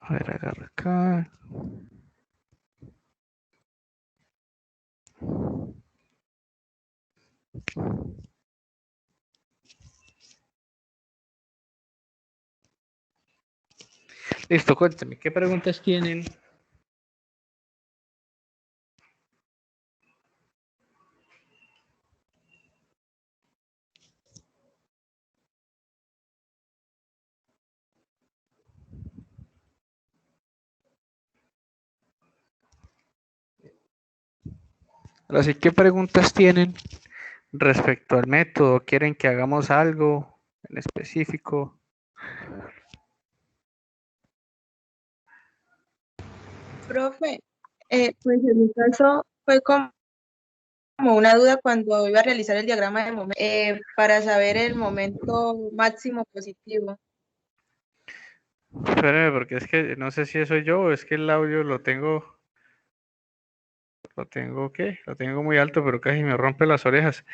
A ver, agarra acá. Listo, cuéntame, ¿qué preguntas tienen? Ahora sí, ¿qué preguntas tienen respecto al método? ¿Quieren que hagamos algo en específico? Profe, pues en mi caso fue como una duda cuando iba a realizar el diagrama de momento, para saber el momento máximo positivo. Espérame, porque es que no sé si eso yo o es que el audio ¿qué? Lo tengo muy alto, pero casi me rompe las orejas.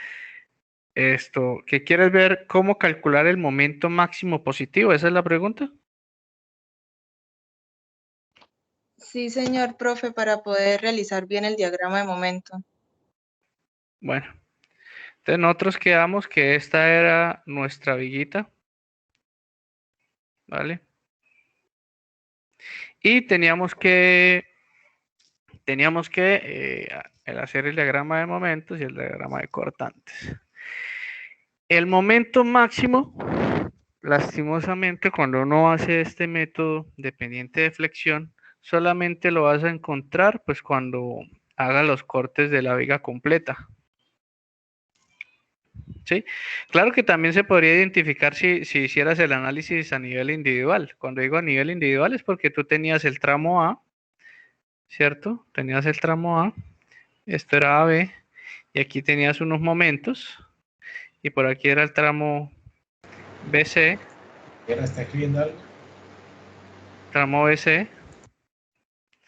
Esto, ¿qué quieres ver? ¿Cómo calcular el momento máximo positivo? ¿Esa es la pregunta? Sí, señor profe, para poder realizar bien el diagrama de momento. Bueno, entonces nosotros quedamos que esta era nuestra viguita, ¿vale? Y teníamos que el hacer el diagrama de momentos y el diagrama de cortantes. El momento máximo, lastimosamente, cuando uno hace este método dependiente de flexión, solamente lo vas a encontrar pues cuando haga los cortes de la viga completa. ¿Sí? Claro que también se podría identificar si hicieras el análisis a nivel individual. Cuando digo a nivel individual es porque tú tenías el tramo A, ¿cierto? Tenías el tramo A, esto era AB, y aquí tenías unos momentos, y por aquí era el tramo BC, ¿Está escribiendo algo? tramo BC,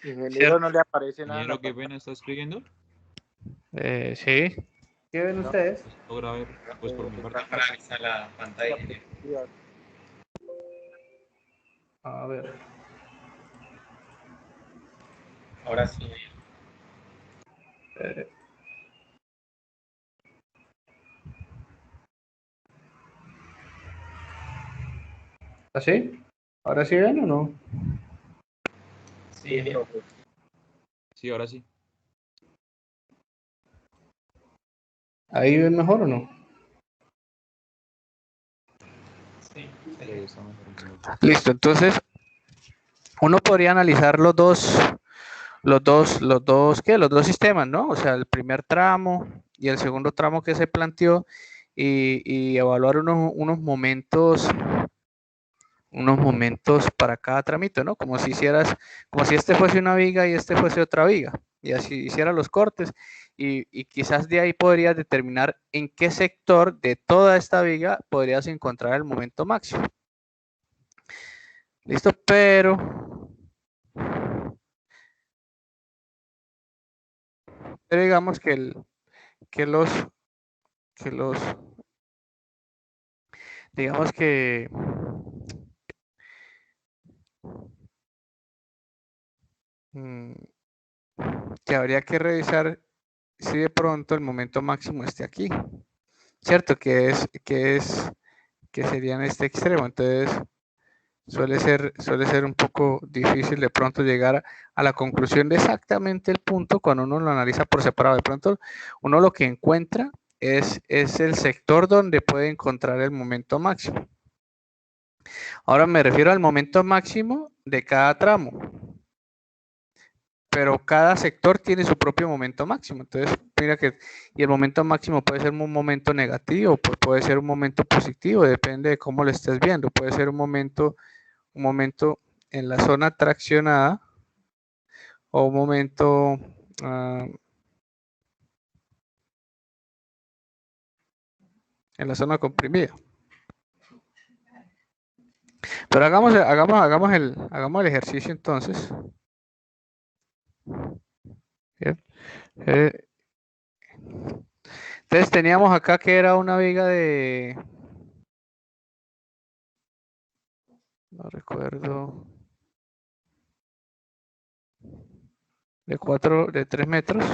Ingeniero, ¿cierto? no le aparece nada en la Ingeniero, ¿qué pantalla. pena está escribiendo? Sí. ¿Qué ven No, ustedes? Logra ver, pues por mi parte. Paraliza la pantalla. A ver. Ahora sí. Eh, ¿Así? ¿Ahora sí ven o no? Sí, bien. profe. Sí, ahora sí. ¿Ahí ven mejor o no? Sí, Sí, ahí está mejor, ingeniero. Listo, entonces uno podría analizar ¿qué? Los dos sistemas, ¿no? O sea, el primer tramo y el segundo tramo que se planteó y evaluar unos momentos para cada tramito, ¿no? Como si este fuese una viga y este fuese otra viga. Y así hiciera los cortes y quizás de ahí podrías determinar en qué sector de toda esta viga podrías encontrar el momento máximo. Listo, pero digamos que los, que los, digamos mm, que habría que revisar si de pronto el momento máximo esté aquí, ¿cierto? Que sería en este extremo. Entonces suele ser un poco difícil de pronto llegar a la conclusión de exactamente el punto cuando uno lo analiza por separado. De pronto uno lo que encuentra es el sector donde puede encontrar el momento máximo. Ahora me refiero al momento máximo de cada tramo, pero cada sector tiene su propio momento máximo. Entonces, mira que y el momento máximo puede ser un momento negativo, puede ser un momento positivo, depende de cómo lo estés viendo. Puede ser un momento en la zona traccionada o un momento en la zona comprimida. Pero hagamos el ejercicio entonces. Bien. Entonces teníamos acá que era una viga de, no recuerdo, de 3 metros.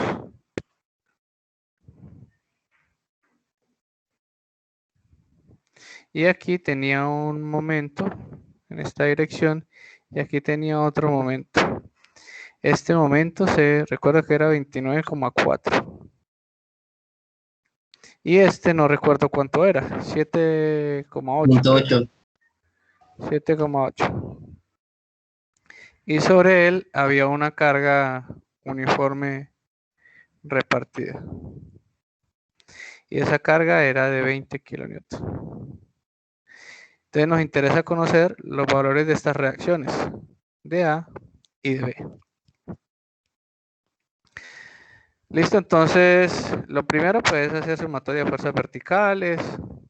Y aquí tenía un momento en esta dirección y aquí tenía otro momento. Este momento se recuerda que era 29,4. Y este no recuerdo cuánto era, 7,8. 7.8. 7,8. Y sobre él había una carga uniforme repartida. Y esa carga era de 20 kilonewtons. Entonces nos interesa conocer los valores de estas reacciones, de A y de B. Listo, entonces lo primero pues es hacer sumatoria de fuerzas verticales.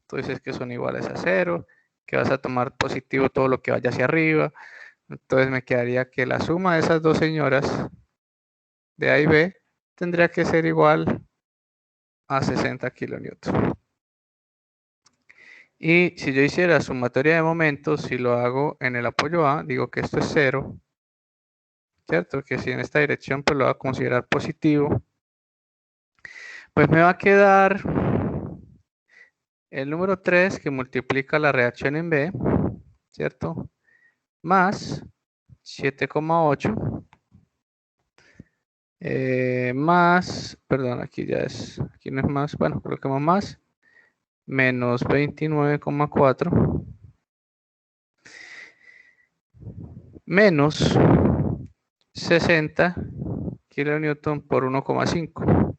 Tú dices que son iguales a 0, que vas a tomar positivo todo lo que vaya hacia arriba. Entonces me quedaría que la suma de esas dos señoras de A y B tendría que ser igual a 60 kilonewtons. Y si yo hiciera sumatoria de momentos, si lo hago en el apoyo A, digo que esto es 0, ¿cierto? Que si en esta dirección pues lo voy a considerar positivo, pues me va a quedar el número 3 que multiplica la reacción en B, ¿cierto? Más 7,8 más, perdón, aquí ya es, aquí no es más, bueno, coloquemos más, menos 29,4 menos 60 kilonewton por 1,5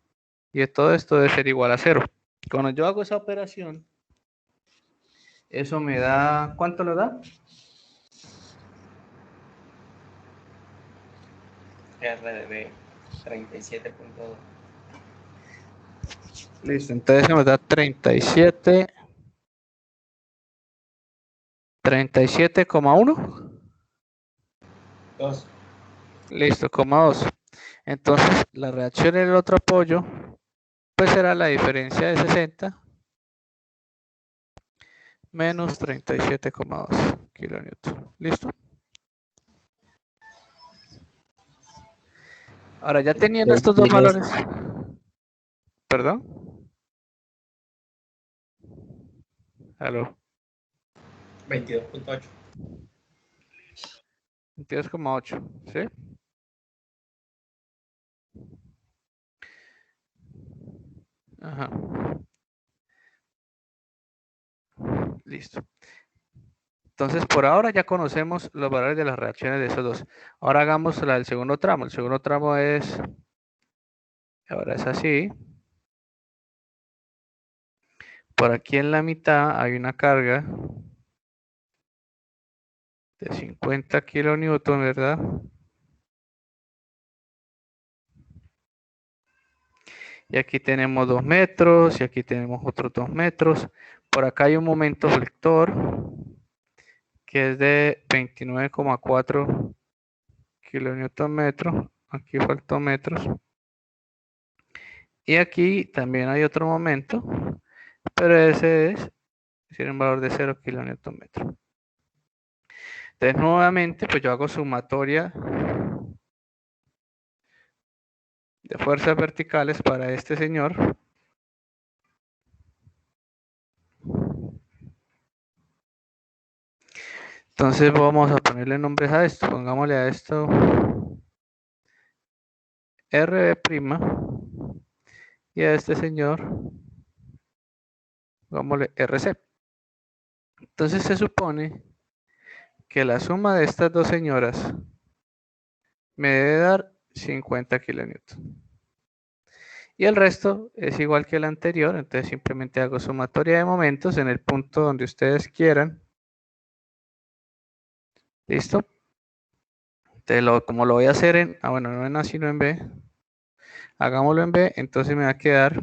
y todo esto debe ser igual a 0. Cuando yo hago esa operación, eso me da, ¿cuánto le da? RDB 37.2. Listo, entonces me da 37,1. 2. Listo, 2. Entonces la reacción en el otro apoyo, pues será la diferencia de 60 menos 37,2 kilonewton. ¿Listo? Ahora ya teniendo estos dos valores. ¿Perdón? Aló. 22.8. 22,8. ¿Sí? Ajá. Listo. Entonces, por ahora ya conocemos los valores de las reacciones de esos dos. Ahora hagamos la del segundo tramo. El segundo tramo es, ahora es así. Por aquí en la mitad hay una carga de 50 kilonewton, ¿verdad? Y aquí tenemos 2 metros y aquí tenemos otros 2 metros. Por acá hay un momento flector que es de 29,4 kilonewton metro. Aquí faltó metros. Y aquí también hay otro momento, pero ese tiene un valor de 0 kilonewton metro. Entonces nuevamente pues yo hago sumatoria de fuerzas verticales para este señor. Entonces vamos a ponerle nombres a esto. Pongámosle a esto RB' y a este señor pongámosle RC. Entonces se supone que la suma de estas dos señoras me debe dar 50 kilonewton. Y el resto es igual que el anterior, entonces simplemente hago sumatoria de momentos en el punto donde ustedes quieran. ¿Listo? Entonces, como lo voy a hacer en, bueno, no en A sino en B, hagámoslo en B, entonces me va a quedar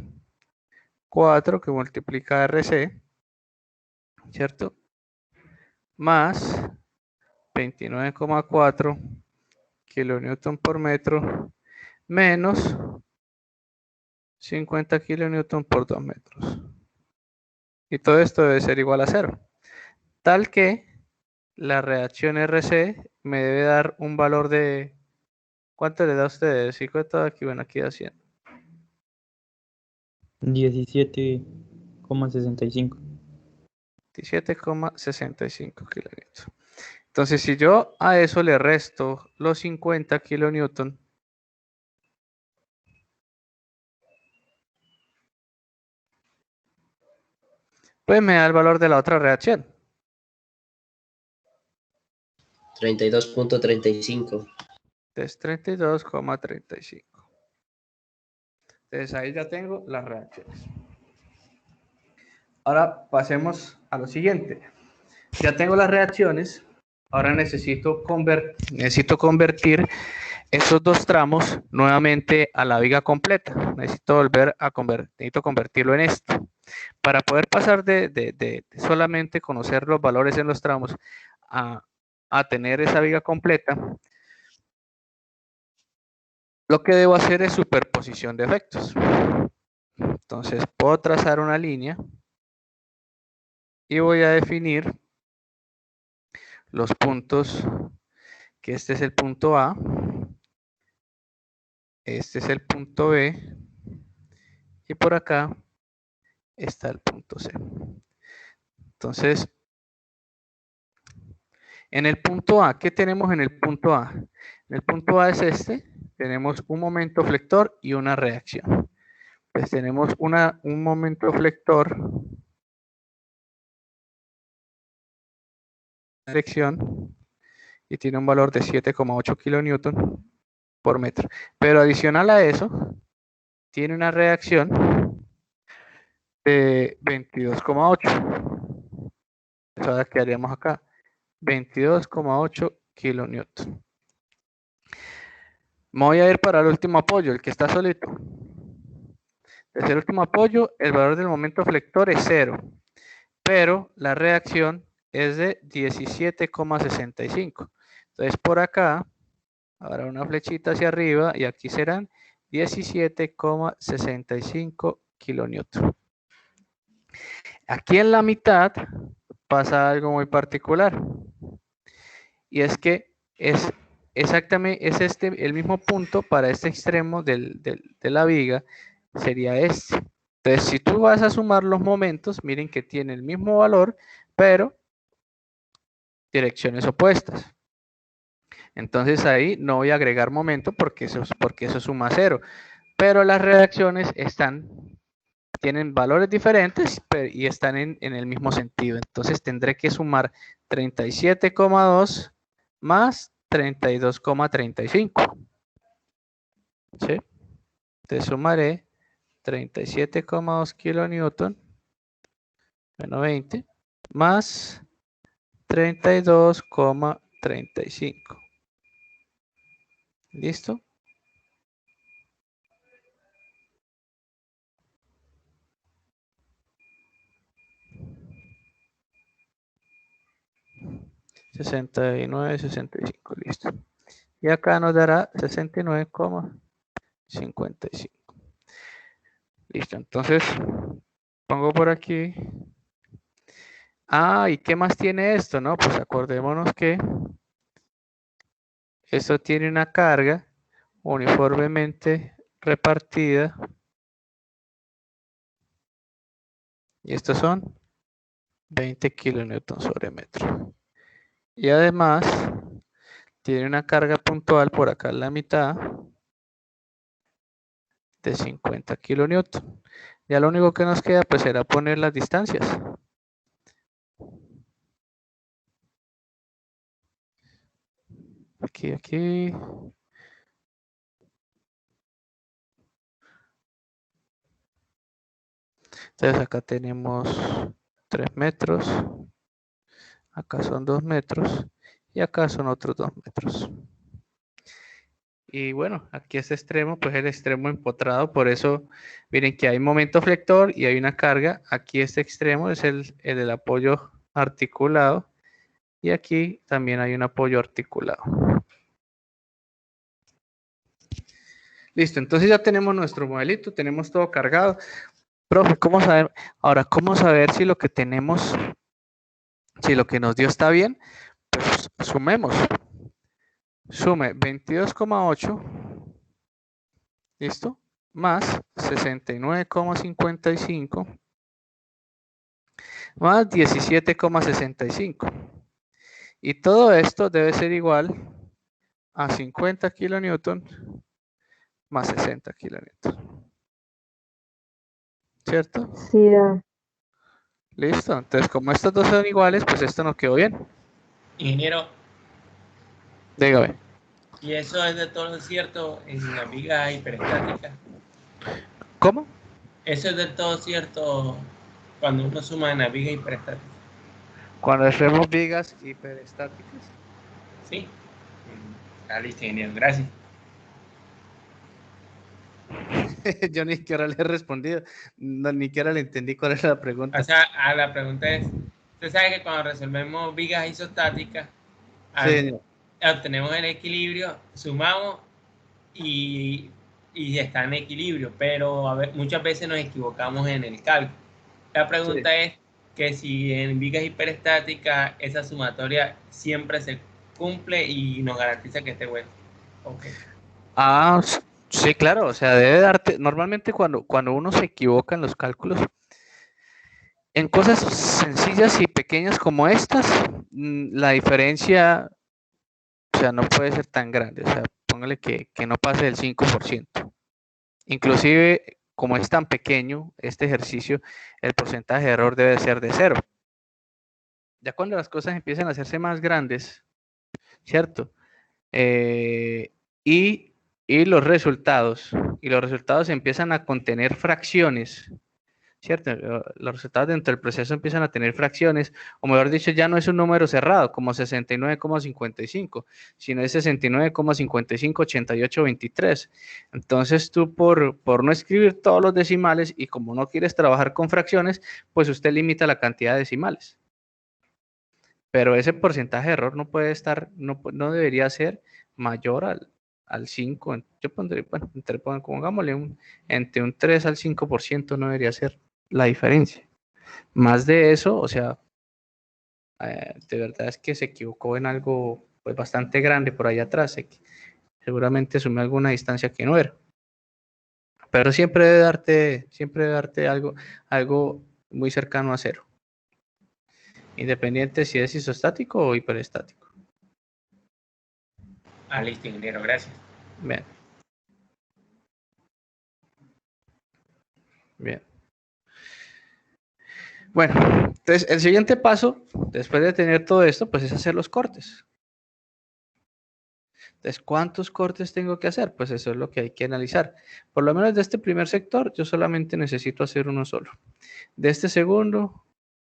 4 que multiplica RC, ¿cierto? Más 29,4 kilonewton por metro menos 50 kilonewton por 2 metros. Y todo esto debe ser igual a 0. Tal que la reacción RC me debe dar un valor de ¿Cuánto le da a ustedes? 50 aquí, bueno, aquí da 100. 17,65. 17,65 kilonewton. Entonces, si yo a eso le resto los 50 kilonewton, pues me da el valor de la otra reacción. 32.35. Es 32,35. Entonces ahí ya tengo las reacciones. Ahora pasemos a lo siguiente. Ya tengo las reacciones. Ahora necesito convertir esos dos tramos nuevamente a la viga completa. Necesito convertirlo en esto. Para poder pasar de solamente conocer los valores en los tramos a tener esa viga completa, lo que debo hacer es superposición de efectos. Entonces puedo trazar una línea y voy a definir los puntos, que este es el punto A, este es el punto B y por acá está el punto C. Entonces, en el punto A, ¿qué tenemos en el punto A? En el punto A es este, tenemos un momento flector y una reacción. Pues tenemos un momento flector, dirección, y tiene un valor de 7,8 kilonewton por metro. Pero adicional a eso, tiene una reacción de 22,8. Ahora que haríamos acá, 22,8 kilonewton. Me voy a ir para el último apoyo, el que está solito. Desde el último apoyo, el valor del momento flector es 0, pero la reacción es de 17,65. Entonces por acá habrá una flechita hacia arriba y aquí serán 17,65 kilonewton. Aquí en la mitad pasa algo muy particular y es que es exactamente el mismo punto para este extremo de la viga sería este. Entonces, si tú vas a sumar los momentos, miren que tiene el mismo valor, pero direcciones opuestas. Entonces ahí no voy a agregar momento porque eso suma 0. Pero las reacciones tienen valores diferentes y están en el mismo sentido. Entonces tendré que sumar 37,2 más 32,35. ¿Sí? Te sumaré 37,2 kilonewton menos 20 más 32,35. ¿Listo? $69,65, listo. Y acá nos dará 69,55. Listo, entonces pongo por aquí. Ah, ¿y qué más tiene esto? No, pues acordémonos que esto tiene una carga uniformemente repartida. Y estos son 20 kilonewtons sobre metro. Y además tiene una carga puntual por acá en la mitad de 50 kilonewton. Ya lo único que nos queda pues será poner las distancias. Aquí. Entonces acá tenemos 3 metros. Acá son 2 metros. Y acá son otros 2 metros. Y bueno, aquí este extremo, pues el extremo empotrado. Por eso, miren que hay momento flector y hay una carga. Aquí este extremo es el del apoyo articulado. Y aquí también hay un apoyo articulado. Listo, entonces ya tenemos nuestro modelito, tenemos todo cargado. Profe, ¿cómo saber? Ahora, ¿cómo saber si lo que tenemos, si lo que nos dio está bien? Pues sumemos. sume 22,8, ¿listo? Más 69,55 más 17,65. Y todo esto debe ser igual a 50 kilonewton más 60 kilonewton. ¿Cierto? Sí, da. Listo. Entonces, como estos dos son iguales, pues esto nos quedó bien. Ingeniero, Dígame. ¿y eso es de todo cierto en la viga hiperestática? ¿Cómo? Eso es del todo cierto cuando uno suma en la viga hiperestática. Cuando hacemos vigas hiperestáticas. ¿Sí? Listo, ingeniero, gracias. Yo ni siquiera le he respondido. No, ni siquiera le entendí cuál era la pregunta. O sea, la pregunta es, usted sabe que cuando resolvemos vigas isostáticas, Sí, obtenemos el equilibrio, sumamos y está en equilibrio, pero muchas veces nos equivocamos en el cálculo. La pregunta es que si en vigas hiperestáticas esa sumatoria siempre se cumple y nos garantiza que esté bueno. Okay. Ah, sí, claro, o sea, debe darte, normalmente cuando uno se equivoca en los cálculos, en cosas sencillas y pequeñas como estas, la diferencia, o sea, no puede ser tan grande, o sea, póngale que no pase del 5%. Inclusive, como es tan pequeño este ejercicio, el porcentaje de error debe ser de 0. Ya cuando las cosas empiezan a hacerse más grandes, ¿cierto? Eh, y, y los resultados empiezan a contener fracciones, ¿cierto? Los resultados dentro del proceso empiezan a tener fracciones, o mejor dicho, ya no es un número cerrado como 69,55, sino es 69,55, 88, 23. Entonces tú por no escribir todos los decimales y como no quieres trabajar con fracciones, pues usted limita la cantidad de decimales. Pero ese porcentaje de error no puede estar, no debería ser mayor al 5. Yo pondré, bueno, pongámosle entre un 3 al 5% no debería ser la diferencia. Más de eso, o sea, de verdad es que se equivocó en algo pues bastante grande por allá atrás. Seguramente asumió alguna distancia que no era. Pero siempre debe darte algo muy cercano a cero. Independiente si es isostático o hiperestático. Listo, ingeniero, gracias. Bien. Bien. Bueno, entonces el siguiente paso, después de tener todo esto, pues es hacer los cortes. Entonces, ¿cuántos cortes tengo que hacer? Pues eso es lo que hay que analizar. Por lo menos de este primer sector, yo solamente necesito hacer uno solo. De este segundo,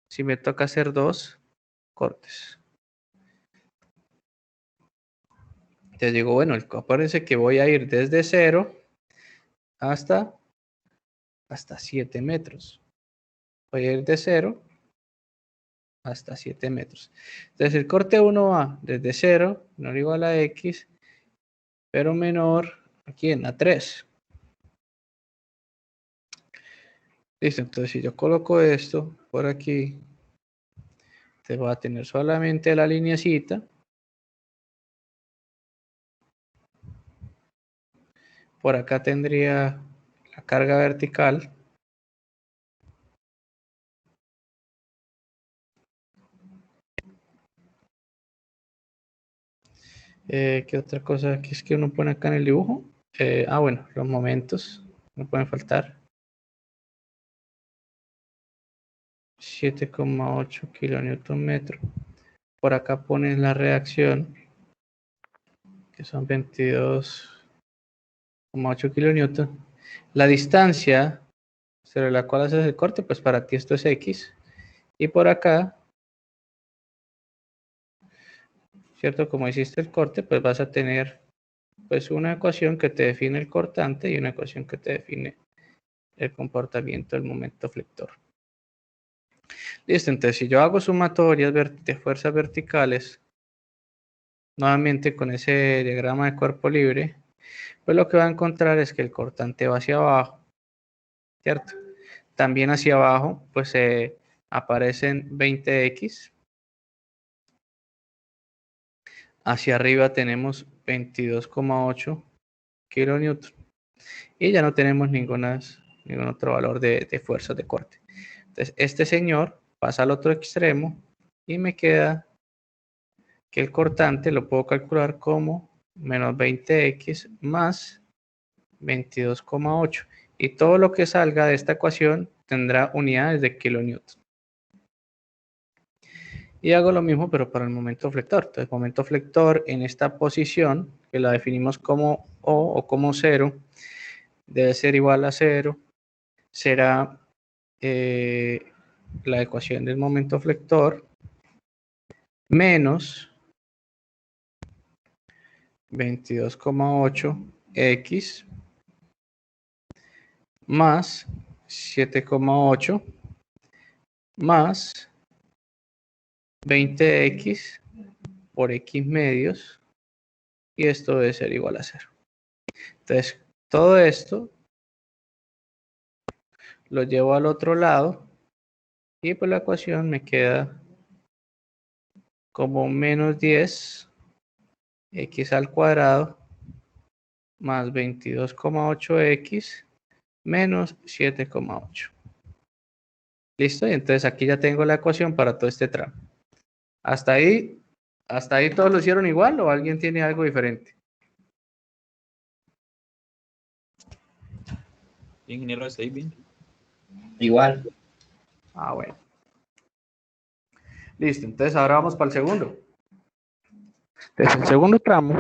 si me toca hacer 2 cortes. Te digo, bueno, acuérdense que voy a ir desde 0 hasta 7 metros. Voy a ir de 0 hasta 7 metros. Entonces, el corte 1 va desde 0, menor o igual a X, pero menor aquí en la 3. Listo, entonces si yo coloco esto por aquí, te va a tener solamente la lineecita. Por acá tendría la carga vertical. ¿Qué otra cosa que es que uno pone acá en el dibujo? Bueno, los momentos no pueden faltar. 7,8 kilonewton metro. Por acá pones la reacción, que son 22,8 kilonewton. La distancia sobre la cual haces el corte, pues para ti esto es X. Y por acá, ¿cierto? Como hiciste el corte, pues vas a tener pues una ecuación que te define el cortante y una ecuación que te define el comportamiento del momento flector. Listo, entonces si yo hago sumatorias de fuerzas verticales, nuevamente con ese diagrama de cuerpo libre, pues lo que va a encontrar es que el cortante va hacia abajo, ¿cierto? También hacia abajo, pues aparecen 20x. hacia arriba tenemos 22,8 kilonewton. Y ya no tenemos ningún otro valor de fuerzas de corte. Entonces, este señor pasa al otro extremo y me queda que el cortante lo puedo calcular como menos 20x más 22,8. Y todo lo que salga de esta ecuación tendrá unidades de kilonewton. Y hago lo mismo, pero para el momento flector. Entonces, momento flector en esta posición, que la definimos como O como 0, debe ser igual a 0. Será la ecuación del momento flector menos 22,8x más 7,8 más 20x por x medios, y esto debe ser igual a 0. Entonces, todo esto lo llevo al otro lado y pues la ecuación me queda como menos 10 x al cuadrado más 22,8x menos 7,8. ¿Listo? Y entonces aquí ya tengo la ecuación para todo este tramo. ¿Hasta ahí todos lo hicieron igual o alguien tiene algo diferente? Ingeniero, ¿está ahí bien? Igual. Ah, bueno. Listo, entonces ahora vamos para el segundo. Entonces el segundo tramo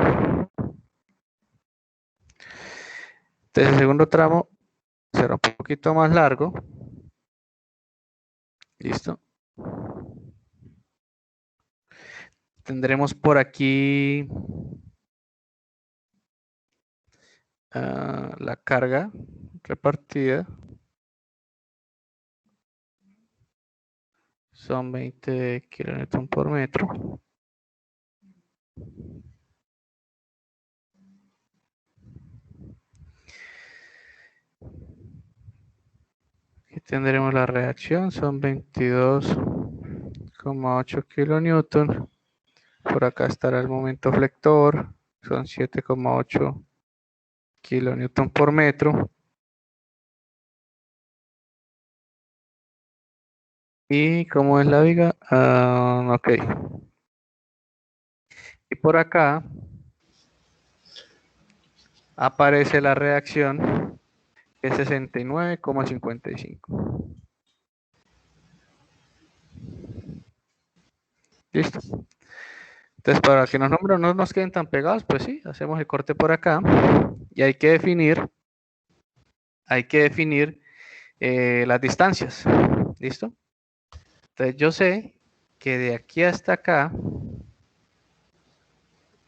será un poquito más largo. Listo. Tendremos por aquí la carga repartida. Son 20 kilonewton por metro. Aquí tendremos la reacción, son 22,8 kilonewton. Por acá estará el momento flector, son 7,8 kilonewton por metro. ¿Y cómo es la viga? Ok. Y por acá aparece la reacción, que es 69,55. Listo. Entonces, para que los números no nos queden tan pegados, pues sí, hacemos el corte por acá. Y hay que definir las distancias. ¿Listo? Entonces, yo sé que de aquí hasta acá,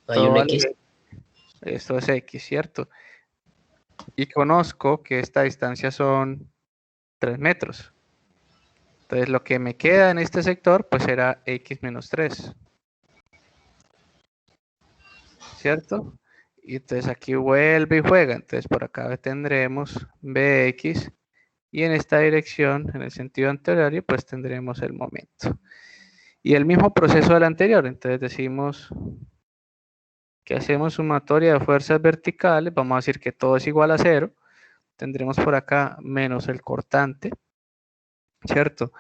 Hay un X. esto es X, ¿cierto? Y conozco que esta distancia son 3 metros. Entonces, lo que me queda en este sector, pues será X menos 3. ¿Cierto? Y entonces aquí vuelve y juega. Entonces, por acá tendremos Bx. Y en esta dirección, en el sentido anterior, pues tendremos el momento. Y el mismo proceso del anterior. Entonces decimos que hacemos sumatoria de fuerzas verticales. Vamos a decir que todo es igual a 0. Tendremos por acá menos el cortante, ¿cierto?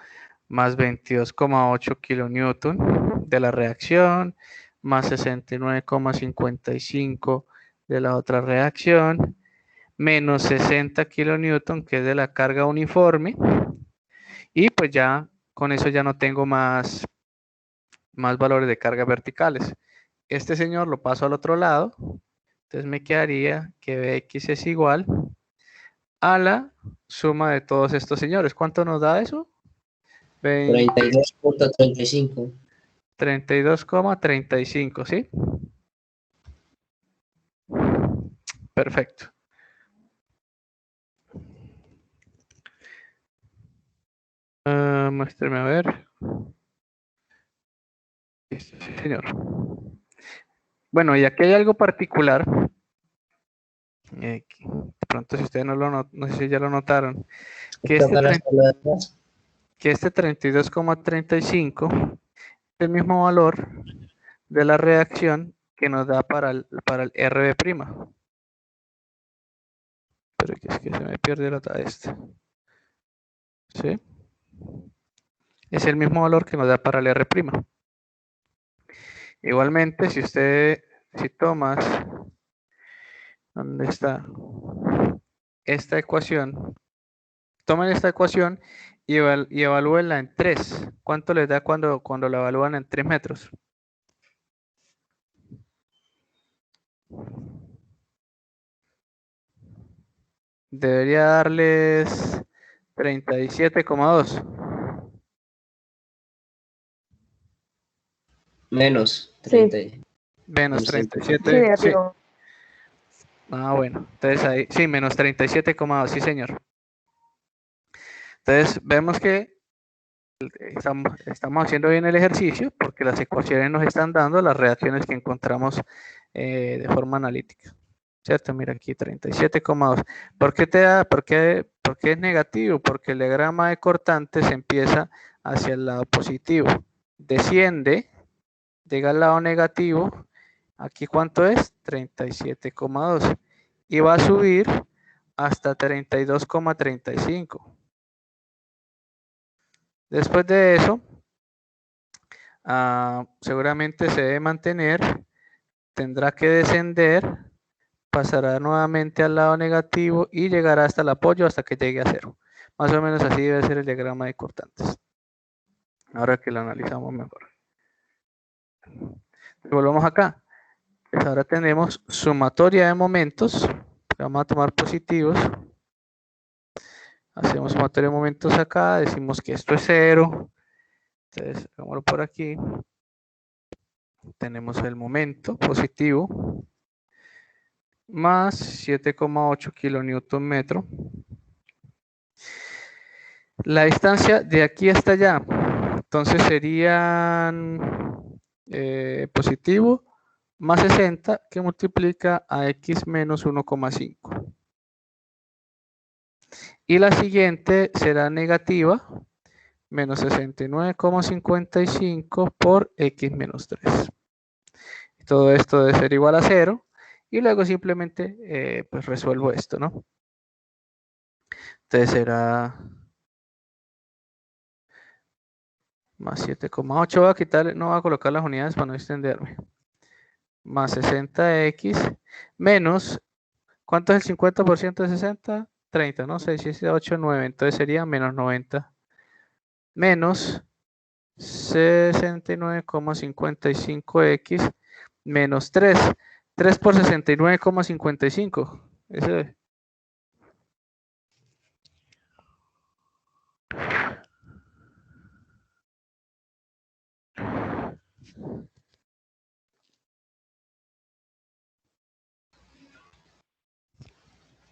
Más 22,8 kilonewton de la reacción, más 69,55 de la otra reacción, menos 60 kilonewton que es de la carga uniforme. Y pues ya con eso ya no tengo más valores de carga verticales. Este señor lo paso al otro lado. Entonces me quedaría que Bx es igual a la suma de todos estos señores. ¿Cuánto nos da eso? 32.35. 32,35, ¿sí? Perfecto. Muéstrame a ver. Sí, señor. Bueno, y aquí hay algo particular. De pronto, si ustedes no sé si ya lo notaron, que este 32,35 es el mismo valor de la reacción que nos da para el RB'. Pero es que se me pierde la este. ¿Sí? Es el mismo valor que nos da para el R'. Igualmente, si tomas, ¿dónde está? Esta ecuación, tomen esta ecuación y evalúenla en 3. ¿Cuánto les da cuando la evalúan en 3 metros? Debería darles 37,2. Menos Sí. 30. Menos Sí, 37. Sí, Sí. negativo. Ah, bueno. Entonces ahí, sí, menos 37,2. Sí, señor. Entonces vemos que estamos haciendo bien el ejercicio porque las ecuaciones nos están dando las reacciones que encontramos de forma analítica. ¿Cierto? Mira aquí 37,2. ¿Por qué por qué es negativo? Porque el diagrama de cortantes empieza hacia el lado positivo. Desciende, llega al lado negativo. Aquí ¿cuánto es? 37,2. Y va a subir hasta 32,35. Después de eso, seguramente se debe mantener, tendrá que descender, pasará nuevamente al lado negativo y llegará hasta el apoyo hasta que llegue a 0. Más o menos así debe ser el diagrama de cortantes. Ahora que lo analizamos mejor. Volvamos acá. Pues ahora tenemos sumatoria de momentos. Vamos a tomar positivos. Hacemos sumatoria de momentos acá. Decimos que esto es 0. Entonces, hagámoslo por aquí. Tenemos el momento positivo más 7,8 kilonewton metro. La distancia de aquí hasta allá, entonces serían positivo más 60 que multiplica a x menos 1,5. Y la siguiente será negativa, menos 69,55 por x menos 3. Todo esto debe ser igual a 0. Y luego simplemente pues resuelvo esto, ¿no? Entonces será más 7,8. Voy a quitarle, no voy a colocar las unidades para no extenderme. Más 60x menos, ¿cuánto es el 50% de 60? 30, ¿no? 6, 7, 8, 9. Entonces sería menos 90. Menos 69,55x menos 3. 3 por 69,55. Ese.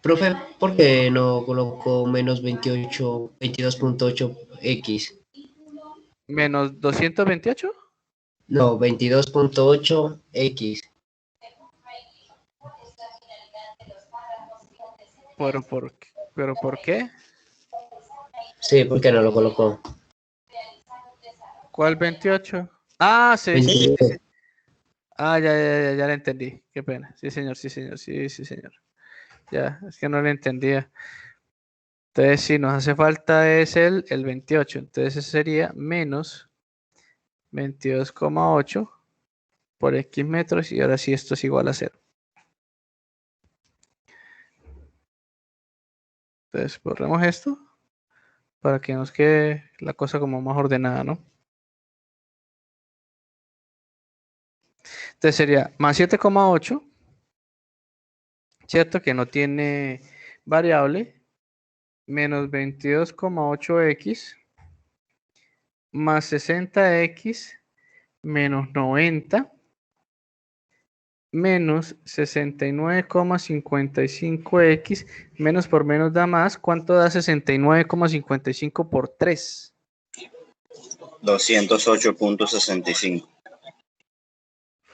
Profe, ¿por qué no colocó menos 28, 22.8x? Menos 228. No, 22.8x. ¿Pero por qué? Sí, ¿por qué no lo colocó? ¿Cuál 28? Ah, sí. 22. Ah, ya la entendí. Qué pena. Sí, señor, sí, señor, sí, señor. Ya, es que no lo entendía. Entonces, si nos hace falta es el 28. Entonces, ese sería menos 22,8 por x metros. Y ahora sí, esto es igual a 0. Entonces, borremos esto para que nos quede la cosa como más ordenada, ¿no? Entonces sería más 7,8, ¿cierto? Que no tiene variable, menos 22,8x, más 60x, menos 90, menos 69,55x, menos por menos da más. ¿Cuánto da 69,55 por 3? 208.65.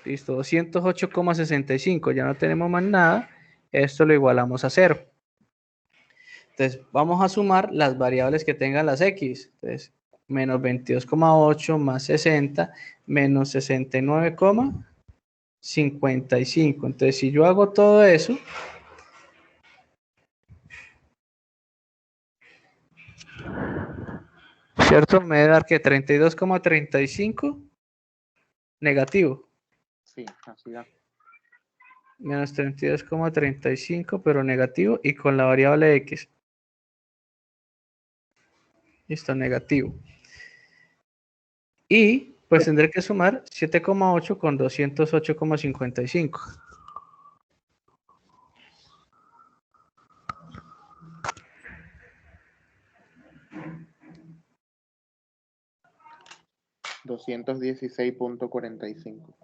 Listo, 208,65. Ya no tenemos más nada. Esto lo igualamos a 0. Entonces, vamos a sumar las variables que tengan las x. Entonces, menos 22,8 más 60, menos 69, 55. Entonces, si yo hago todo eso, ¿cierto? Me debe dar que 32,35 negativo. Sí, así da. Menos 32,35, pero negativo y con la variable X. Listo, negativo. Y pues tendré que sumar 7,8 con 208,55. $216.45.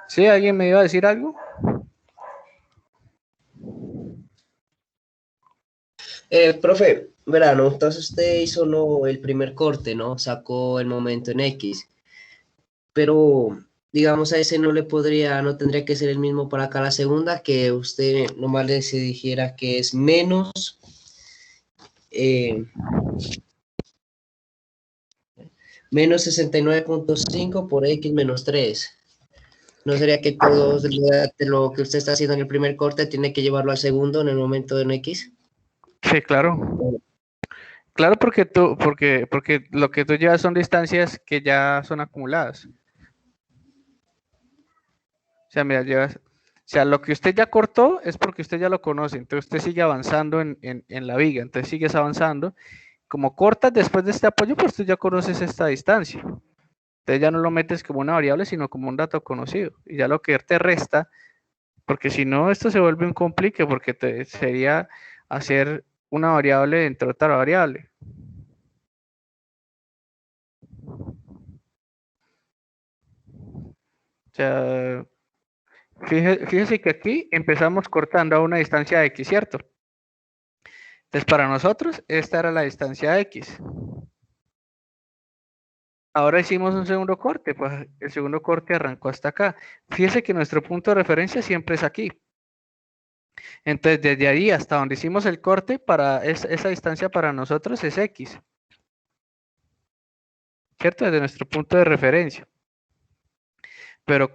¿Sí? ¿Alguien me iba a decir algo? Profe, verá, ¿no? Entonces usted hizo el primer corte, ¿no? Sacó el momento en X, pero digamos a ese no tendría que ser el mismo para acá la segunda, que usted nomás le se dijera que es menos menos 69,5 por X menos 3. ¿No sería que todo lo que usted está haciendo en el primer corte tiene que llevarlo al segundo en el momento en X? Sí, claro. Claro, porque lo que tú llevas son distancias que ya son acumuladas. O sea, mira, o sea, lo que usted ya cortó es porque usted ya lo conoce, entonces usted sigue avanzando en la viga, entonces sigues avanzando. Como cortas después de este apoyo, pues tú ya conoces esta distancia. Entonces ya no lo metes como una variable, sino como un dato conocido. Y ya lo que te resta, porque si no, esto se vuelve un complique, porque sería hacer una variable dentro de otra variable. O sea, fíjese que aquí empezamos cortando a una distancia X, ¿cierto? Entonces, para nosotros, esta era la distancia X. Ahora hicimos un segundo corte, pues el segundo corte arrancó hasta acá. Fíjese que nuestro punto de referencia siempre es aquí. Entonces, desde ahí hasta donde hicimos el corte, esa distancia para nosotros es X. ¿Cierto? Desde nuestro punto de referencia. Pero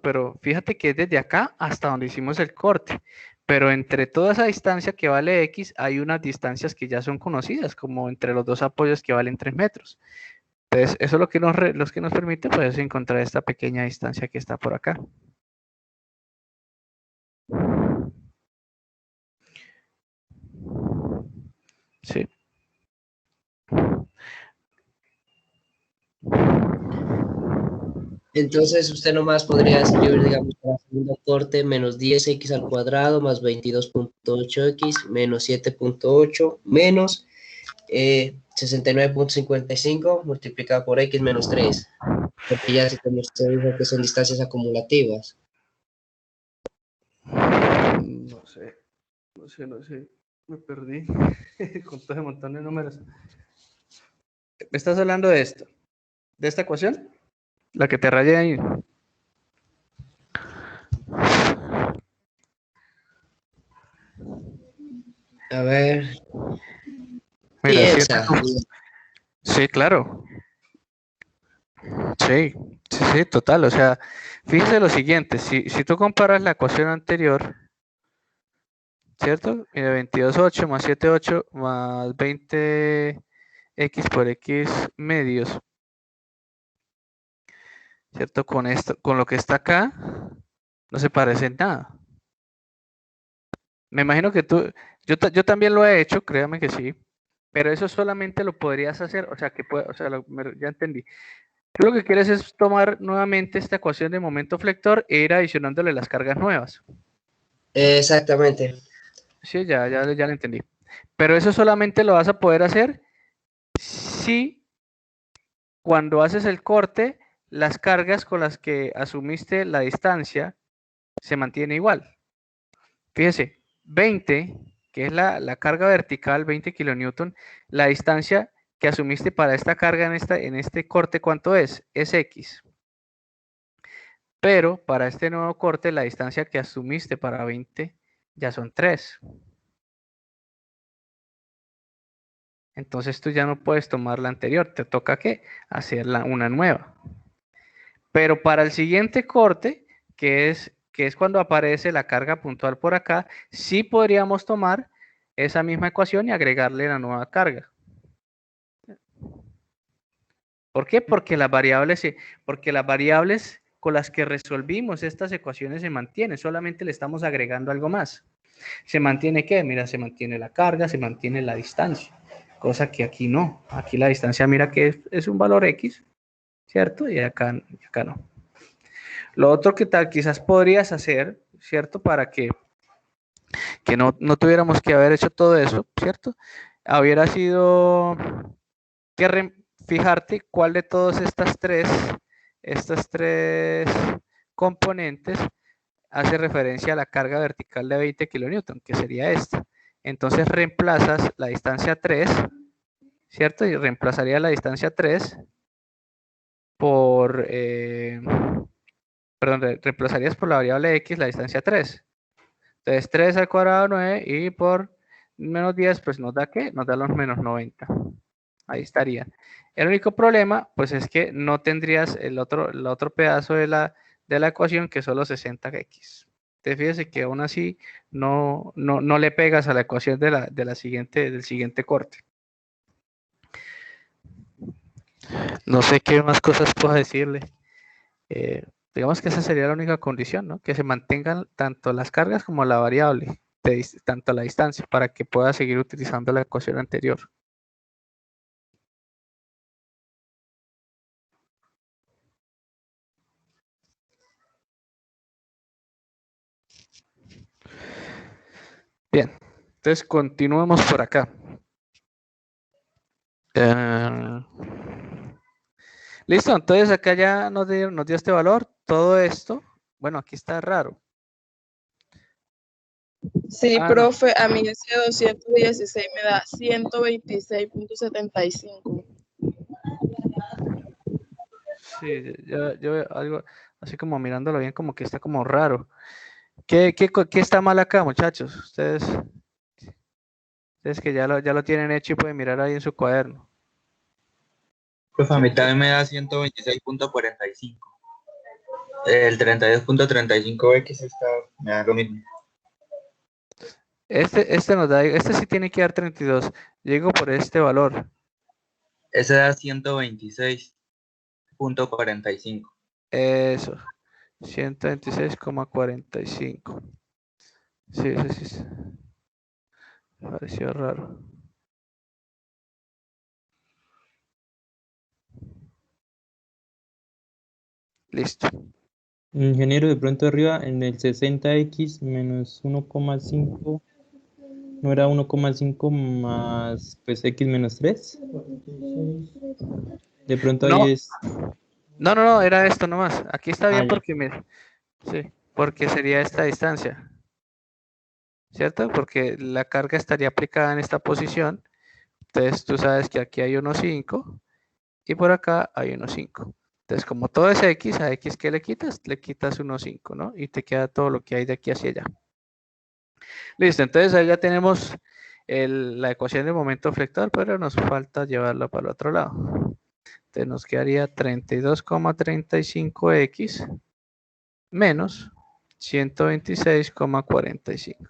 pero fíjate que es desde acá hasta donde hicimos el corte. Pero entre toda esa distancia que vale X, hay unas distancias que ya son conocidas, como entre los dos apoyos que valen 3 metros. Entonces, eso es lo que nos permite pues, encontrar esta pequeña distancia que está por acá. Sí. Entonces usted nomás podría escribir, digamos, para el segundo corte, menos 10x al cuadrado más 22,8x menos 7,8 menos 69,55 multiplicado por x menos 3. Porque ya se como usted dijo que son distancias acumulativas. No sé. Me perdí con todo ese montón de números. ¿Me estás hablando de esto? ¿De esta ecuación? La que te rayé ahí. A ver. Mira, Piensa. sí, claro. Sí, total. O sea, fíjese lo siguiente. Si tú comparas la ecuación anterior, ¿cierto? Mira, 22,8 más 7,8 más 20x por x medios, ¿cierto? Con esto, con lo que está acá, no se parece en nada. Me imagino que yo también lo he hecho, créame que sí, pero eso solamente lo podrías hacer, o sea, ya entendí. Tú lo que quieres es tomar nuevamente esta ecuación de momento flector e ir adicionándole las cargas nuevas. Exactamente. Sí, ya lo entendí. Pero eso solamente lo vas a poder hacer si cuando haces el corte, las cargas con las que asumiste la distancia se mantiene igual. Fíjese, 20, que es la carga vertical, 20 kilonewton, la distancia que asumiste para esta carga en este corte, ¿cuánto es? Es X. Pero para este nuevo corte, la distancia que asumiste para 20 ya son 3. Entonces tú ya no puedes tomar la anterior, te toca ¿qué? Hacer una nueva. Pero para el siguiente corte, que es cuando aparece la carga puntual por acá, sí podríamos tomar esa misma ecuación y agregarle la nueva carga. ¿Por qué? Porque las variables con las que resolvimos estas ecuaciones se mantienen, solamente le estamos agregando algo más. ¿Se mantiene qué? Mira, se mantiene la carga, se mantiene la distancia, cosa que aquí no. Aquí la distancia, mira que es un valor X, ¿cierto? Y acá no. Lo otro que tal quizás podrías hacer, ¿cierto? Para que no tuviéramos que haber hecho todo eso, ¿cierto? Hubiera sido que fijarte cuál de todas estas tres componentes hace referencia a la carga vertical de 20 kN, que sería esta. Entonces reemplazas la distancia 3, ¿cierto? Y reemplazaría la distancia 3 por, perdón, reemplazarías por la variable x la distancia 3. Entonces 3 al cuadrado 9 y por menos 10, pues nos da ¿qué? Nos da los menos 90. Ahí estaría. El único problema, pues es que no tendrías el otro pedazo de la ecuación, que son los 60x. Te fíjese que aún así no le pegas a la ecuación del siguiente corte. No sé qué más cosas puedo decirle. Digamos que esa sería la única condición, ¿no? Que se mantengan tanto las cargas como la variable, tanto la distancia, para que pueda seguir utilizando la ecuación anterior. Bien, entonces continuemos por acá. Listo, entonces acá ya nos dio este valor. Todo esto, bueno, aquí está raro. Sí, Ah, no. profe, a mí ese 216 me da 126.75. Sí, yo veo algo así como mirándolo bien, como que está como raro. ¿Qué está mal acá, muchachos? Ustedes que ya lo tienen hecho y pueden mirar ahí en su cuaderno. Pues a mí también me da 126.45. El 32.35x me da lo mismo. Este nos da, este sí tiene que dar 32. Llego por este valor. Ese da 126.45. Eso. 126,45. Sí, sí. Me pareció raro. Listo. Ingeniero, de pronto arriba en el 60x menos 1,5, ¿no era 1,5 más pues x menos 3? De pronto No, ahí es... no, era esto nomás. Aquí está bien ya. porque sí, porque sería esta distancia, ¿cierto? Porque la carga estaría aplicada en esta posición. Entonces tú sabes que aquí hay 1,5 y por acá hay 1,5. Entonces, como todo es x, a x, ¿qué le quitas? Le quitas 1,5, ¿no? Y te queda todo lo que hay de aquí hacia allá. Listo, entonces ahí ya tenemos la ecuación de momento flector, pero nos falta llevarla para el otro lado. Entonces nos quedaría 32,35x menos 126,45.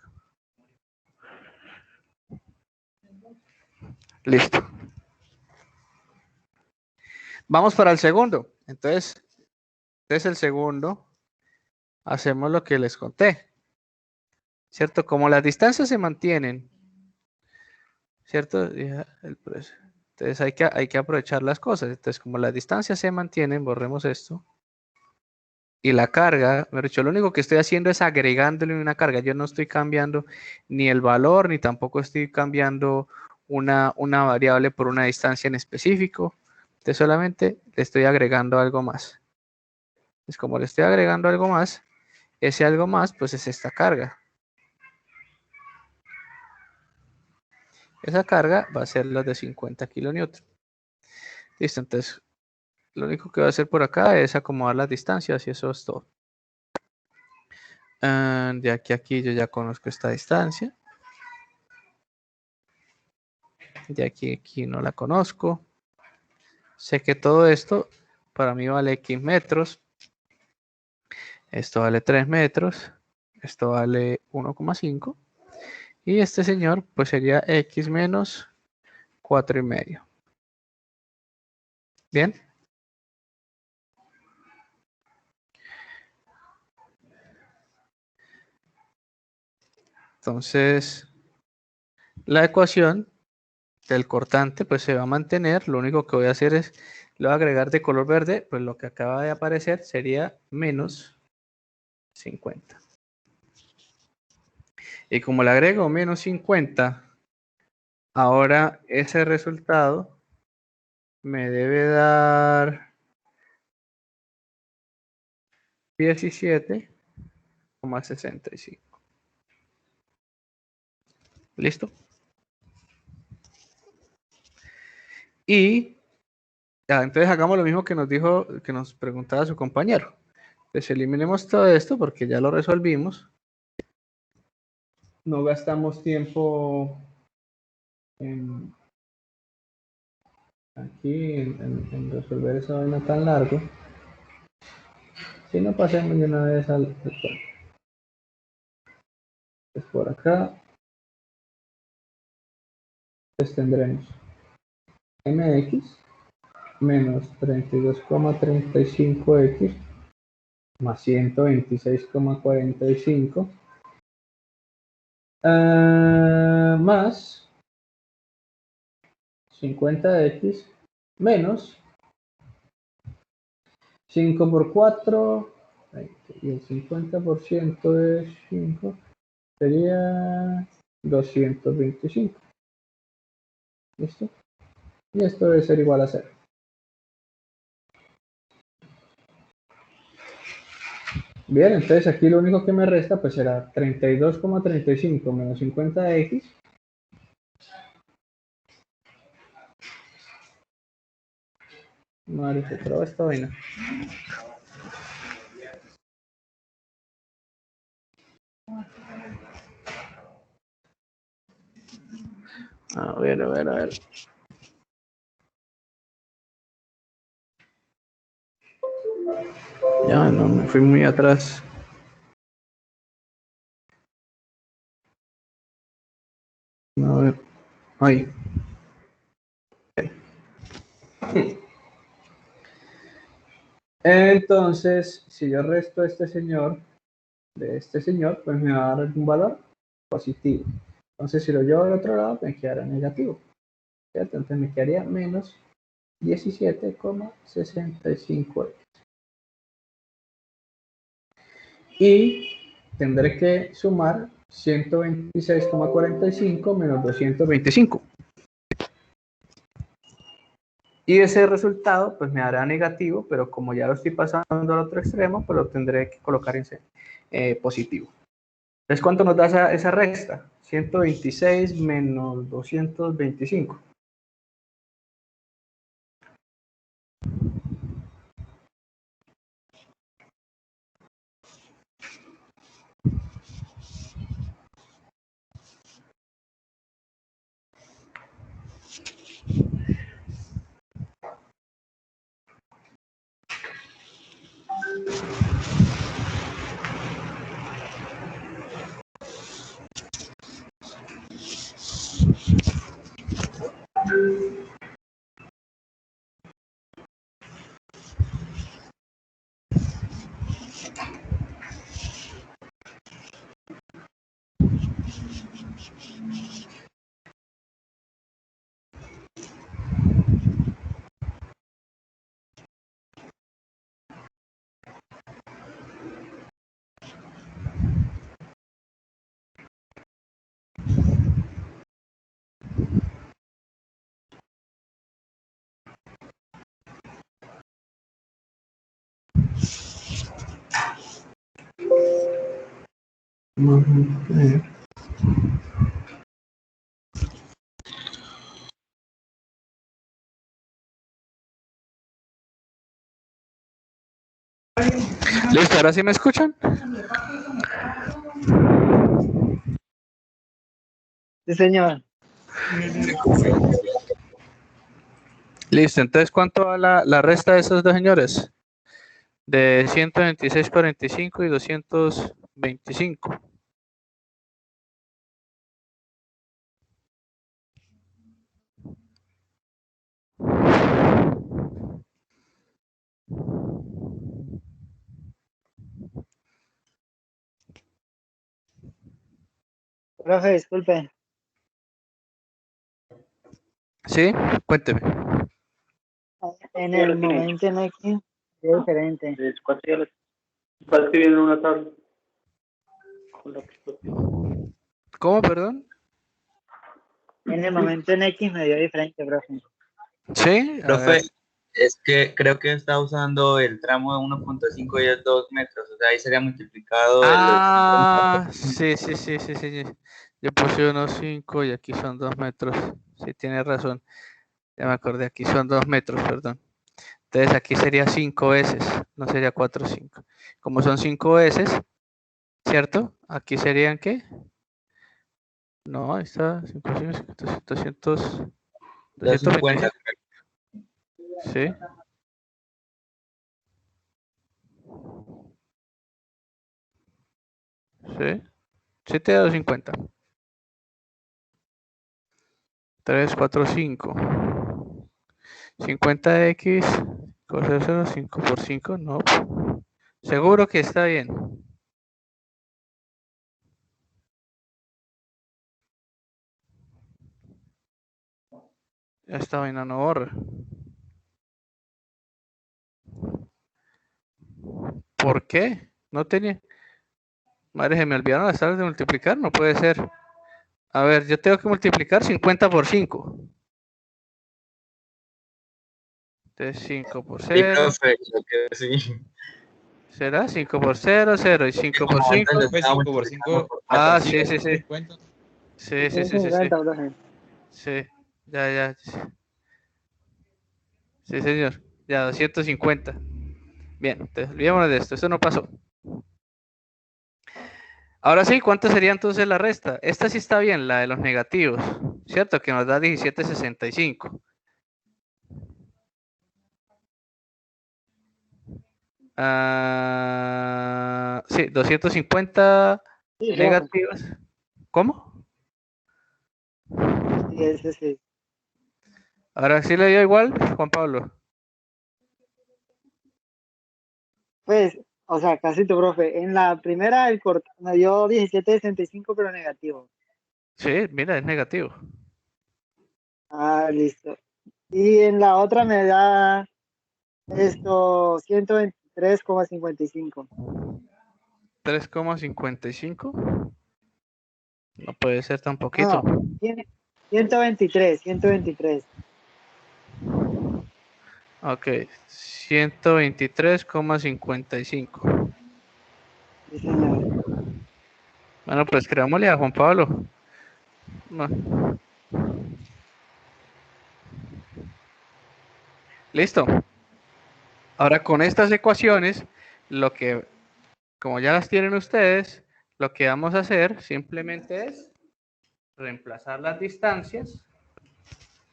Listo. Vamos para el segundo. Entonces el segundo, hacemos lo que les conté. ¿Cierto? Como las distancias se mantienen, ¿cierto? Entonces hay que aprovechar las cosas. Entonces, como las distancias se mantienen, borremos esto. Y la carga, mejor dicho, lo único que estoy haciendo es agregándole una carga. Yo no estoy cambiando ni el valor, ni tampoco estoy cambiando una variable por una distancia en específico. Entonces solamente le estoy agregando algo más. Entonces, como le estoy agregando algo más, ese algo más, pues es esta carga. Esa carga va a ser la de 50 kN. Listo, entonces lo único que voy a hacer por acá es acomodar las distancias y eso es todo. De aquí a aquí yo ya conozco esta distancia. De aquí a aquí no la conozco. Sé que todo esto para mí vale X metros. Esto vale 3 metros. Esto vale 1,5. Y este señor, pues sería x menos 4,5. Bien. Entonces, la ecuación del cortante pues se va a mantener. Lo único que voy a hacer es, lo voy a agregar de color verde, pues lo que acaba de aparecer sería menos 50. Y como le agrego menos 50, ahora ese resultado me debe dar 17,65. ¿Listo? Y entonces hagamos lo mismo que nos dijo, que nos preguntaba su compañero. Pues eliminemos todo esto porque ya lo resolvimos. No gastamos tiempo aquí en resolver esa vaina tan largo. Si no, pasemos de una vez al cuento. Pues por acá pues tendremos mx menos 32,35x más 126,45 más 50x menos 5 por 4, 20, y el 50% de 5 sería 225. ¿Listo? Y esto debe ser igual a 0. Bien, entonces aquí lo único que me resta pues será 32,35 menos 50x. Madre, se traba esta vaina. A ver, a ver, a ver. Ya, no, me fui muy atrás. A ver. Ahí. Entonces, si yo resto a este señor de este señor, pues me va a dar un valor positivo. Entonces, si lo llevo al otro lado, me quedará negativo. ¿Cierto? Entonces me quedaría menos 17,65x. Y tendré que sumar 126,45 menos 225. Y ese resultado pues me dará negativo, pero como ya lo estoy pasando al otro extremo, pues lo tendré que colocar en positivo. Entonces, ¿cuánto nos da esa resta? 126 menos 225. Listo, ahora sí me escuchan. Sí, señor. Listo, entonces ¿cuánto va la resta de esos dos señores? de 126,45 y 225. Profe, disculpe. ¿Sí? Cuénteme. En el momento en X es diferente. Está escribiendo una tabla. ¿Cómo, perdón? En el momento en X me dio diferente, profe. Sí, a Profe, ver. es que creo que está usando el tramo de 1.5 y es 2 metros, o sea, ahí sería multiplicado Ah, sí. Yo puse unos 5 y aquí son 2 metros. Sí, tiene razón. Ya me acordé, aquí son 2 metros, perdón. Entonces aquí sería 5 veces, no sería 4 o 5. Como son 5 veces, ¿cierto? Aquí serían ¿qué? No, ahí está, 5, 200, 250. 225. Sí. Sí. 7 a 250. 3, 4, 5. 50x, cosa 0, 5 por 5, no. Seguro que está bien. Esta vaina no borra. ¿Por qué? No tenía. Madre, se me olvidaron las tablas de multiplicar, no puede ser. A ver, yo tengo que multiplicar 50 por 5. Entonces 5 por Sí, 0. profe, creo que sí. ¿Será? 5 por 0, 0 y 5 por Como antes 5. lo Pues estaba 5 por multiplicando 5, por Ah, 4. sí. Sí. 50. Sí. 50, profe. Sí, ya. Sí, señor. Ya, 250. Bien, entonces olvidémonos de esto. Eso no pasó. Ahora sí, ¿cuánto sería entonces la resta? Esta sí está bien, la de los negativos, ¿cierto? Que nos da 17,65. Sí, 250 Sí, profe. negativos. ¿Cómo? Sí. Ahora sí le dio igual, Juan Pablo. Pues, o sea, casi tu profe. En la primera el me dio 17.65, pero negativo. Sí, mira, es negativo. Ah, listo. Y en la otra me da esto 123,55. 3,55. No puede ser tan poquito. No, 123. Ok, 123,55. Sí, señor. Bueno, pues creámosle a Juan Pablo. No. Listo. Ahora con estas ecuaciones, como ya las tienen ustedes, lo que vamos a hacer simplemente es reemplazar las distancias.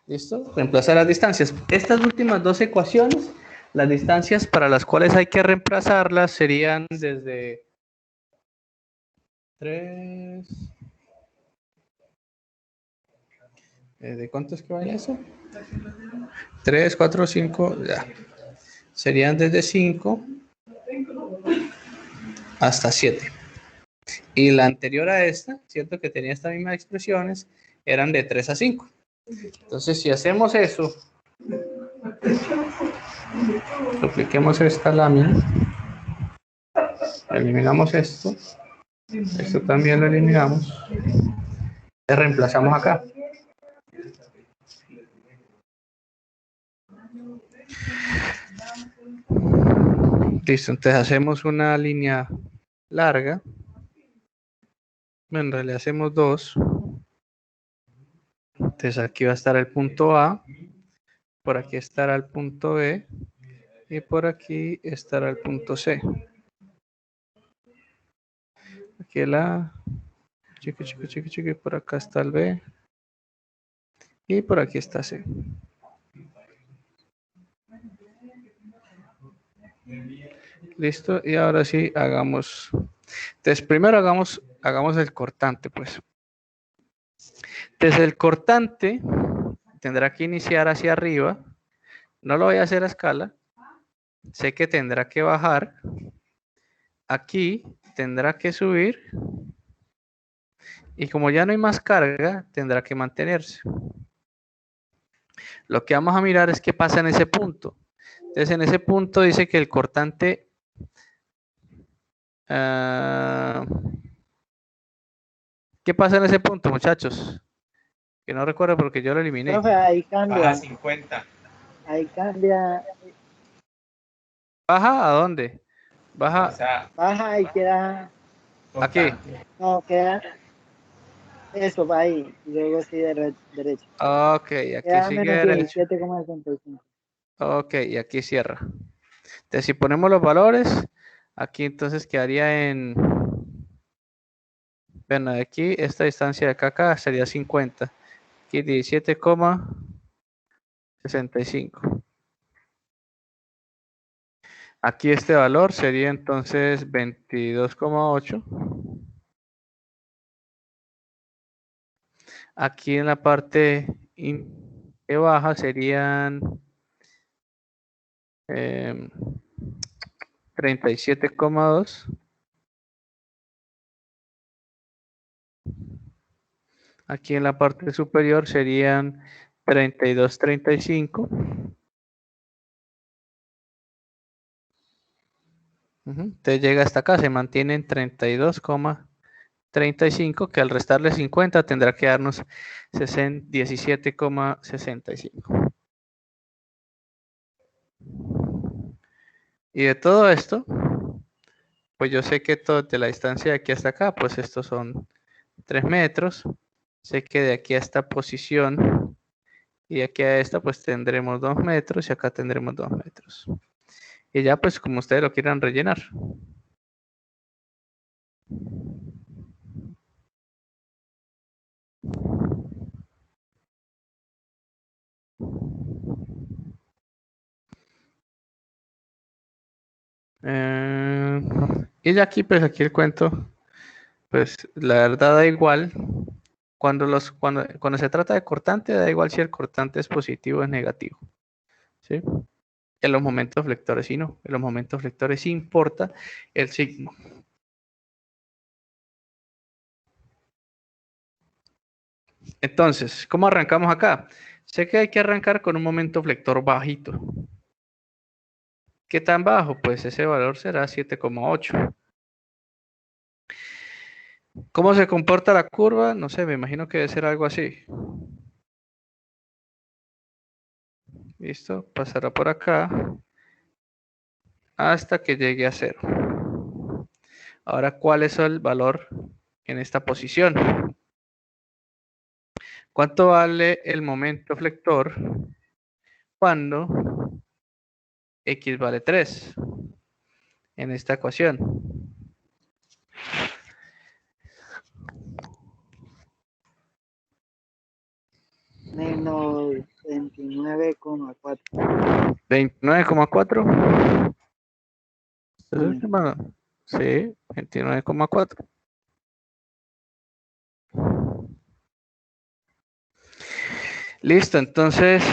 ¿Listo? Reemplazar las distancias. Estas últimas dos ecuaciones, las distancias para las cuales hay que reemplazarlas serían desde 3. ¿De cuánto es que vale eso? 3, 4, 5, ya. Serían desde 5 hasta 7. Y la anterior a esta, ¿cierto? Que tenía estas mismas expresiones, eran de 3 a 5. Entonces, si hacemos eso, dupliquemos esta lámina, eliminamos esto también lo eliminamos, y reemplazamos acá. Listo, entonces hacemos una línea larga. En realidad hacemos dos. Entonces aquí va a estar el punto A, por aquí estará el punto B y por aquí estará el punto C. Aquí la chiqui, por acá está el B y por aquí está C. Listo, y ahora sí hagamos. Entonces, primero hagamos el cortante, pues. Desde el cortante tendrá que iniciar hacia arriba. No lo voy a hacer a escala. Sé que tendrá que bajar. Aquí tendrá que subir. Y como ya no hay más carga, tendrá que mantenerse. Lo que vamos a mirar es qué pasa en ese punto. Entonces, en ese punto dice que el cortante... ¿qué pasa en ese punto, muchachos? Que no recuerdo porque yo lo eliminé. Profe, ahí Baja cambia. 50. Ahí cambia. ¿Baja a dónde? Baja O sea, Baja y queda. aquí. constante. No, queda. Eso, va ahí. Y luego sigue derecho. Ok, aquí Queda sigue menos derecho. 17,65. Ok, y aquí cierra. Entonces, si ponemos los valores, aquí entonces quedaría en... Bueno, aquí esta distancia de acá sería 50. Aquí 17,65. Aquí este valor sería entonces 22,8. Aquí en la parte que baja serían 37,2. Aquí en la parte superior serían 32,35. Entonces llega hasta acá, se mantiene en 32,35, que al restarle 50 tendrá que darnos 17,65. Y de todo esto, pues yo sé que de la distancia de aquí hasta acá, pues estos son 3 metros. Sé que de aquí a esta posición y de aquí a esta, pues tendremos 2 metros y acá tendremos 2 metros. Y ya, pues como ustedes lo quieran rellenar. Y ya aquí, pues aquí el cuento, pues la verdad da igual. Cuando se trata de cortante, da igual si el cortante es positivo o es negativo. ¿Sí? En los momentos flectores sí no. En los momentos flectores sí importa el signo. Entonces, ¿cómo arrancamos acá? Sé que hay que arrancar con un momento flector bajito. ¿Qué tan bajo? Pues ese valor será 7,8. ¿Cómo se comporta la curva? No sé, me imagino que debe ser algo así. Listo, pasará por acá hasta que llegue a 0. Ahora, ¿cuál es el valor en esta posición? ¿Cuánto vale el momento flector cuando x vale 3 en esta ecuación? Menos 29,4. 29,4. Sí. Sí, 29,4. Listo, entonces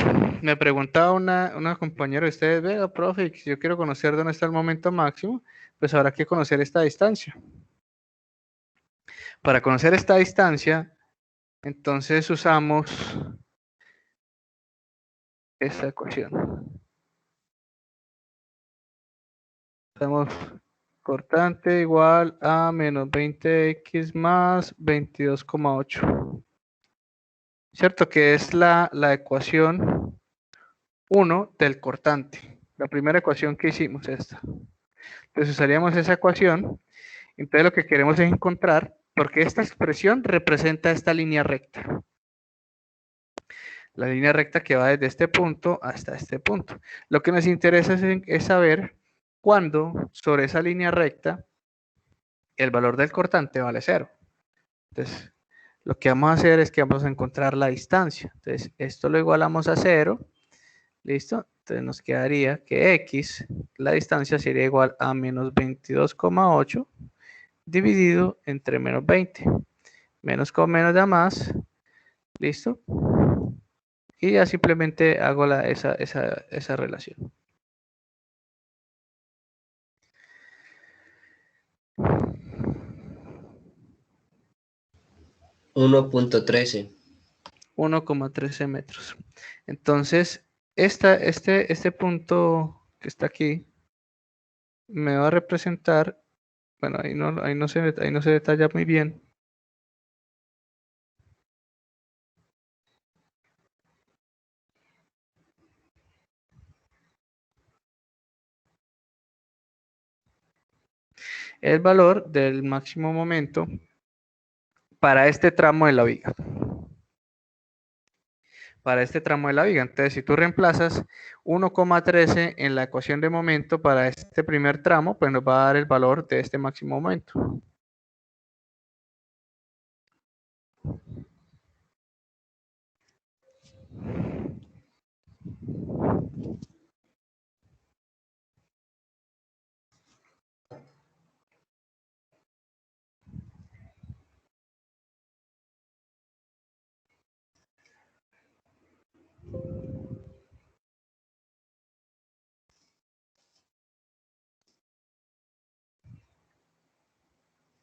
me preguntaba una compañera de ustedes, vea, profe, si yo quiero conocer dónde está el momento máximo, pues habrá que conocer esta distancia. Para conocer esta distancia, entonces usamos esta ecuación. Tenemos cortante igual a menos 20x más 22,8. ¿Cierto? Que es la ecuación 1 del cortante. La primera ecuación que hicimos, esta. Entonces usaríamos esa ecuación. Entonces lo que queremos es encontrar, porque esta expresión representa esta línea recta. La línea recta que va desde este punto hasta este punto. Lo que nos interesa es saber cuándo sobre esa línea recta el valor del cortante vale 0. Entonces, lo que vamos a hacer es que vamos a encontrar la distancia. Entonces, esto lo igualamos a 0. ¿Listo? Entonces nos quedaría que x, la distancia sería igual a menos 22,8 dividido entre menos 20. Menos con menos da más. ¿Listo? Y ya simplemente hago esa relación. $1.13. 1,13 metros. Entonces, este punto que está aquí me va a representar, bueno, ahí no se detalla muy bien. El valor del máximo momento para este tramo de la viga. Para este tramo de la viga. Entonces, si tú reemplazas 1,13 en la ecuación de momento para este primer tramo, pues nos va a dar el valor de este máximo momento.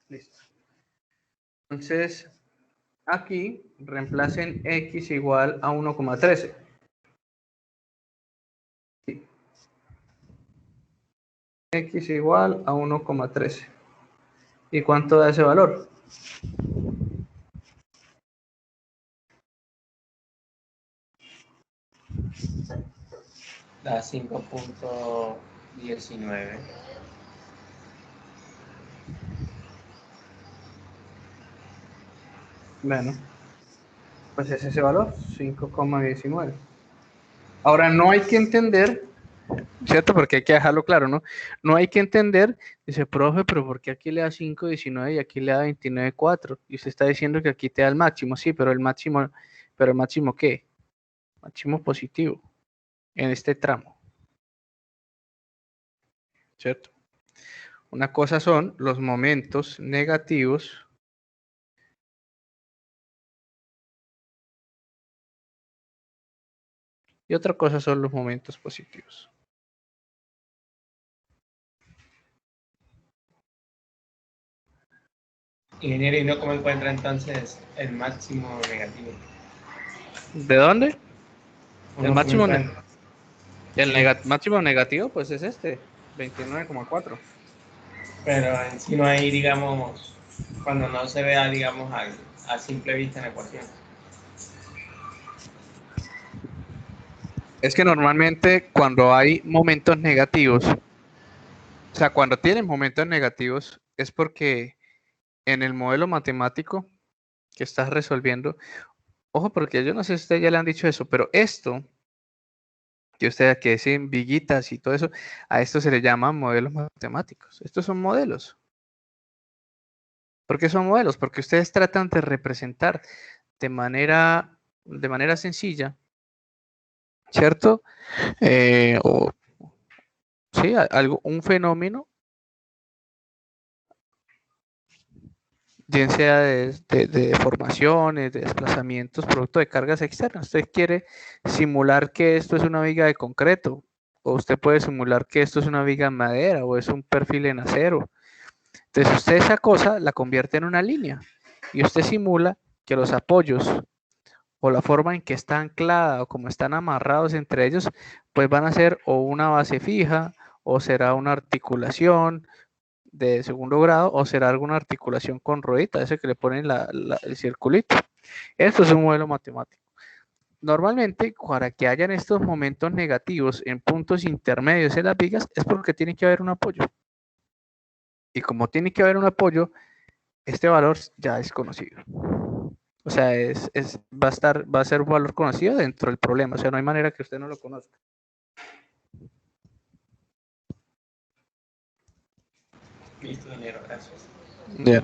Listo. Entonces, aquí reemplacen x igual a 1,13. X igual a 1,13. ¿Y cuánto da ese valor? Da 5.19. Bueno, pues es ese valor, 5,19. Ahora, no hay que entender, ¿cierto? Porque hay que dejarlo claro, ¿no? No hay que entender, dice, profe, pero ¿por qué aquí le da 5,19 y aquí le da 29,4? Y usted está diciendo que aquí te da el máximo, sí, pero el máximo ¿qué? Máximo positivo en este tramo, ¿cierto? Una cosa son los momentos negativos y otra cosa son los momentos positivos. Ingeniero, ¿y no cómo encuentra entonces el máximo negativo? ¿De dónde? El máximo, Sí, máximo negativo, pues es este, 29,4. pero en sí no hay, digamos, cuando no se vea, digamos, a simple vista en la ecuación. Es que normalmente cuando hay momentos negativos, o sea, cuando tienen momentos negativos, es porque en el modelo matemático que estás resolviendo, ojo, porque yo no sé si ustedes ya le han dicho eso, pero esto, que ustedes que dicen viguitas y todo eso, a esto se le llama modelos matemáticos. Estos son modelos. ¿Por qué son modelos? Porque ustedes tratan de representar de manera sencilla, ¿cierto? O sí, un fenómeno, bien sea de deformaciones, de desplazamientos, producto de cargas externas. Usted quiere simular que esto es una viga de concreto, o usted puede simular que esto es una viga en madera, o es un perfil en acero. Entonces usted esa cosa la convierte en una línea, y usted simula que los apoyos o la forma en que está anclada o como están amarrados entre ellos, pues van a ser o una base fija, o será una articulación de segundo grado, o será alguna articulación con ruedita, ese que le ponen el circulito. Esto es un modelo matemático. Normalmente, para que hayan estos momentos negativos en puntos intermedios en las vigas, es porque tiene que haber un apoyo. Y como tiene que haber un apoyo, este valor ya es conocido. O sea, va a ser un valor conocido dentro del problema. O sea, no hay manera que usted no lo conozca. Listo, ingeniero, gracias. Bien.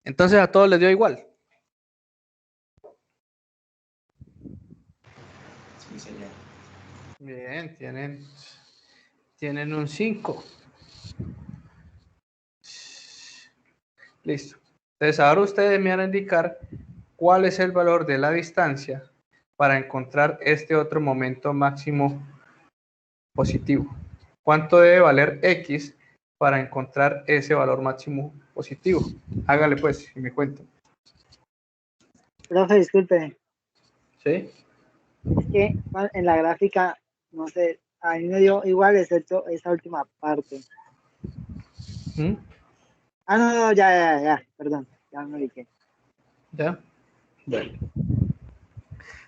Entonces a todos les dio igual. Sí, señor. Bien, tienen un 5. Listo. Entonces ahora ustedes me van a indicar cuál es el valor de la distancia para encontrar este otro momento máximo positivo. ¿Cuánto debe valer X para encontrar ese valor máximo positivo? Hágale pues y me cuenta. Profe, disculpe, ¿Sí? es que en la gráfica, no sé, a mí me dio igual excepto esa última parte. ¿Mm? Ah, no, ya, perdón, ya me ubiqué. ¿Ya? Bueno.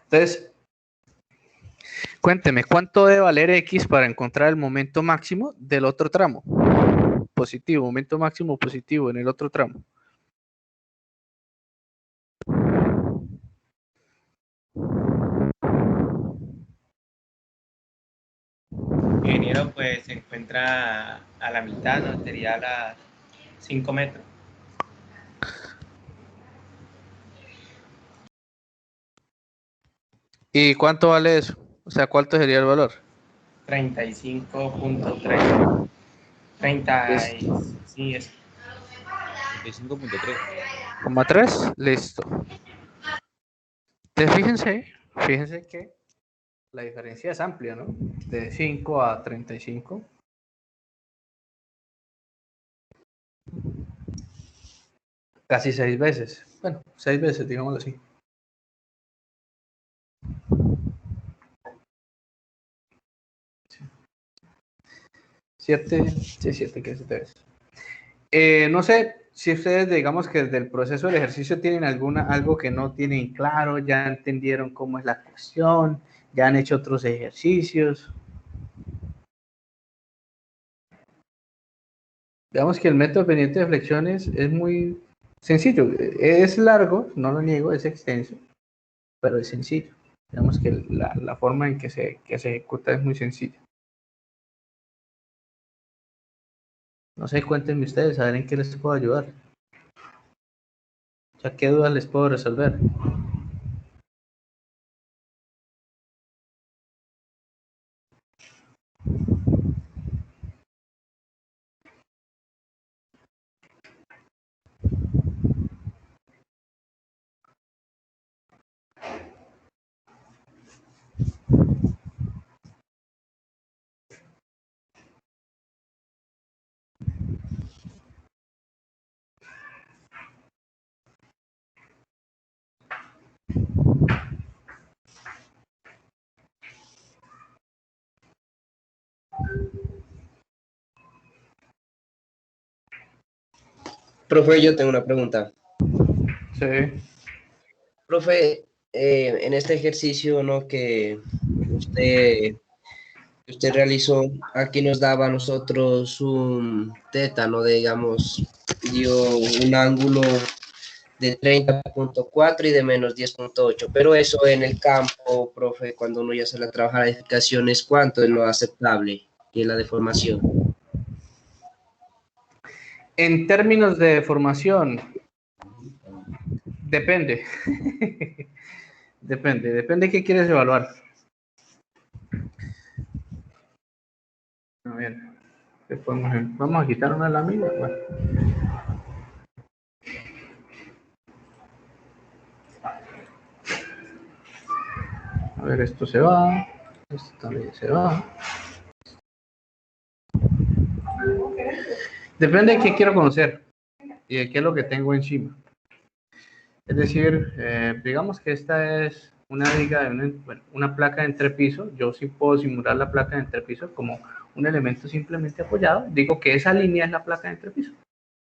Entonces, cuénteme, ¿cuánto debe valer X para encontrar el momento máximo del otro tramo? Positivo, momento máximo positivo en el otro tramo. Ingeniero, pues se encuentra a la mitad, ¿no? Sería a las 5 metros. ¿Y cuánto vale eso? O sea, ¿cuánto sería el valor? 35.3. 30. Sí, es. 35.3. ¿3? Listo. Entonces, fíjense que la diferencia es amplia, ¿no? De 5 a 35. Casi 6 veces. Bueno, 6 veces, digámoslo así. Siete, sí, 7, que 7 veces. No sé si ustedes, digamos que desde el proceso del ejercicio tienen algo que no tienen claro, ya entendieron cómo es la cuestión, ya han hecho otros ejercicios. Digamos que el método pendiente de flexiones es muy sencillo. Es largo, no lo niego, es extenso, pero es sencillo. Digamos que la forma en que se ejecuta es muy sencilla. No sé, cuéntenme ustedes, a ver en qué les puedo ayudar. O sea, qué dudas les puedo resolver. Profe, yo tengo una pregunta. Sí. Profe, en este ejercicio, ¿no? que usted realizó, aquí nos daba a nosotros un teta, ¿no? Digamos, dio un ángulo de 30.4 y de menos 10.8, pero eso en el campo, profe, cuando uno ya sale a trabajar edificaciones, ¿cuánto es lo aceptable y la deformación? En términos de formación, depende. Depende de qué quieres evaluar. A ver, ¿qué podemos hacer? Vamos a quitar una lámina. Bueno. A ver, esto se va. Esto también se va. Depende de qué quiero conocer y de qué es lo que tengo encima. Es decir, digamos que esta es una viga de una placa de entrepiso. Yo sí puedo simular la placa de entrepiso como un elemento simplemente apoyado. Digo que esa línea es la placa de entrepiso.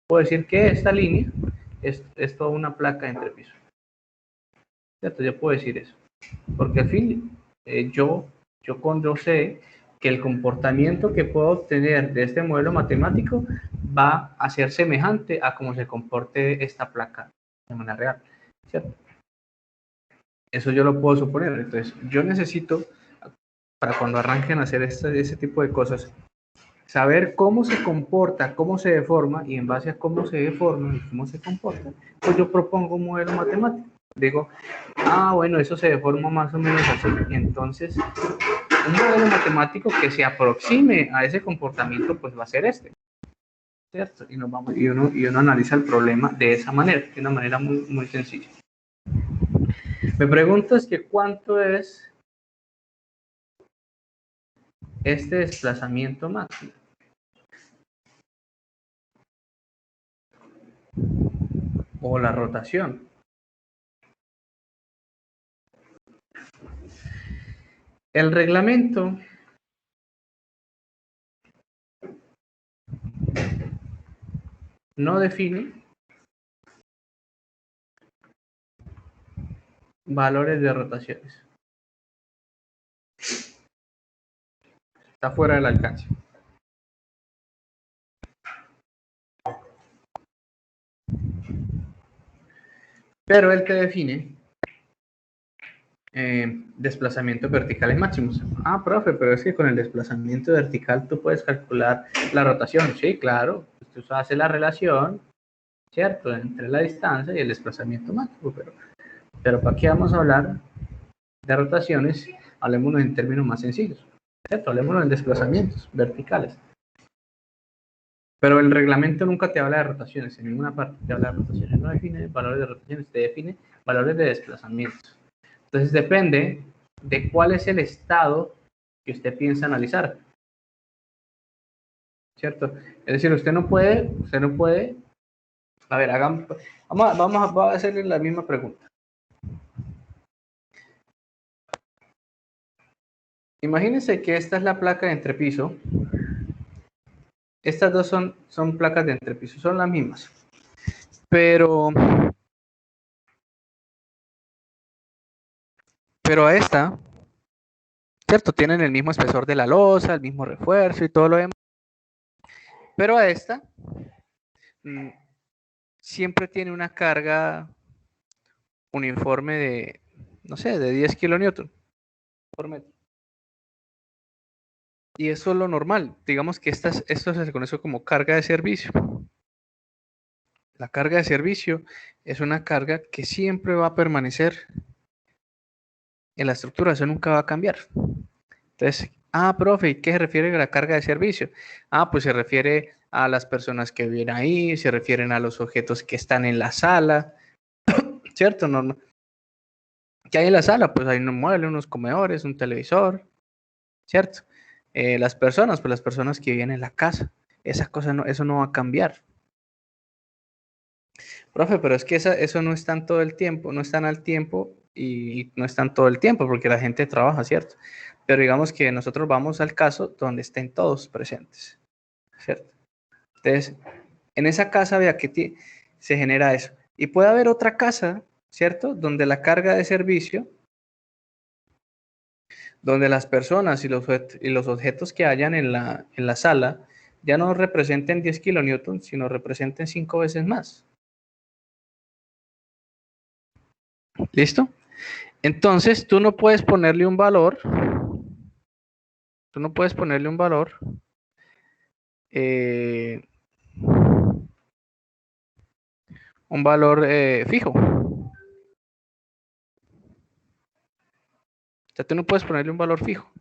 Puedo decir que esta línea es toda una placa de entrepiso. ¿Cierto? Yo puedo decir eso. Porque al fin, yo sé que el comportamiento que puedo obtener de este modelo matemático va a ser semejante a cómo se comporte esta placa de manera real, ¿cierto? Eso yo lo puedo suponer. Entonces, yo necesito, para cuando arranquen a hacer ese tipo de cosas, saber cómo se comporta, cómo se deforma, y en base a cómo se deforma y cómo se comporta, pues yo propongo un modelo matemático. Digo, bueno, eso se deforma más o menos así. Y entonces, un modelo matemático que se aproxime a ese comportamiento, pues va a ser este. ¿Cierto? Y uno analiza el problema de esa manera, de una manera muy, muy sencilla. Me preguntas que cuánto es este desplazamiento máximo. O la rotación. El reglamento no define valores de rotaciones. Está fuera del alcance. Pero él te define desplazamientos verticales máximos. Profe, pero es que con el desplazamiento vertical tú puedes calcular la rotación. Sí, claro. Tú haces la relación, ¿cierto?, entre la distancia y el desplazamiento máximo. Pero ¿para qué vamos a hablar de rotaciones? Hablemoslo en términos más sencillos, ¿cierto? Hablemoslo en desplazamientos verticales. Pero el reglamento nunca te habla de rotaciones, en ninguna parte te habla de rotaciones. No define valores de rotaciones, te define valores de desplazamientos. Entonces depende de cuál es el estado que usted piensa analizar, ¿cierto? Es decir, usted no puede, a ver, vamos a hacerle la misma pregunta. Imagínense que esta es la placa de entrepiso. Estas dos son placas de entrepiso, son las mismas. Pero a esta, ¿cierto? Tienen el mismo espesor de la losa, el mismo refuerzo y todo lo demás. Pero a esta siempre tiene una carga uniforme de, no sé, de 10 kilonewton por metro. Y eso es lo normal. Digamos que esto se conoce como carga de servicio. La carga de servicio es una carga que siempre va a permanecer en la estructura, eso nunca va a cambiar. Entonces, profe, ¿y qué se refiere a la carga de servicio? Pues se refiere a las personas que viven ahí, se refieren a los objetos que están en la sala, ¿cierto? No. ¿Qué hay en la sala? Pues hay unos muebles, unos comedores, un televisor, ¿cierto? Las personas que viven en la casa, eso no va a cambiar. Profe, pero es que eso no están todo el tiempo, no están al tiempo y no están todo el tiempo porque la gente trabaja, ¿cierto? Pero digamos que nosotros vamos al caso donde estén todos presentes, ¿cierto? Entonces, en esa casa, vea que se genera eso. Y puede haber otra casa, ¿cierto?, donde la carga de servicio, donde las personas y los objetos que hayan en la sala ya no representen 10 kilonewtons, sino representen 5 veces más. ¿Listo? Entonces, tú no puedes ponerle un valor. Fijo. O sea, tú no puedes ponerle un valor fijo.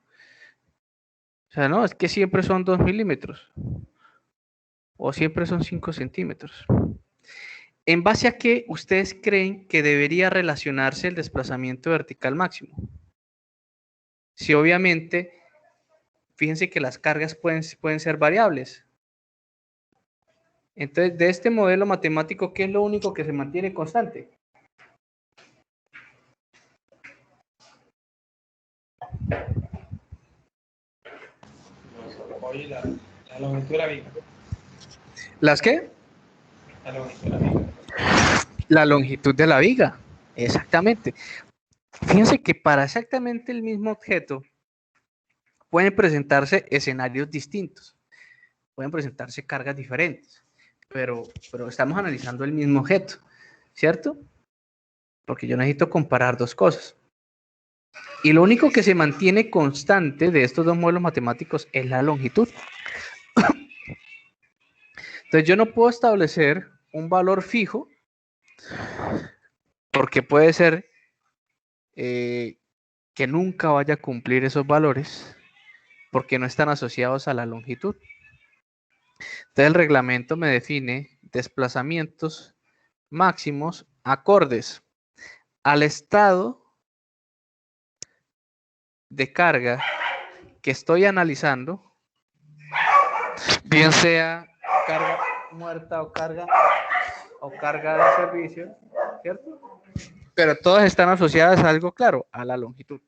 O sea, no, es que siempre son 2 milímetros. O siempre son 5 centímetros. ¿En base a qué ustedes creen que debería relacionarse el desplazamiento vertical máximo? Si obviamente, fíjense que las cargas pueden ser variables. Entonces, de este modelo matemático, ¿qué es lo único que se mantiene constante? La longitud de la viga. ¿Las qué? La longitud de la viga. La longitud de la viga, exactamente. Fíjense que para exactamente el mismo objeto pueden presentarse escenarios distintos, pueden presentarse cargas diferentes, pero estamos analizando el mismo objeto, ¿cierto? Porque yo necesito comparar dos cosas. Y lo único que se mantiene constante de estos dos modelos matemáticos es la longitud. Entonces yo no puedo establecer un valor fijo porque puede ser que nunca vaya a cumplir esos valores porque no están asociados a la longitud. Entonces el reglamento me define desplazamientos máximos acordes al estado de carga que estoy analizando, bien sea carga muerta o carga de servicio, ¿cierto? Pero todas están asociadas a algo claro, a la longitud.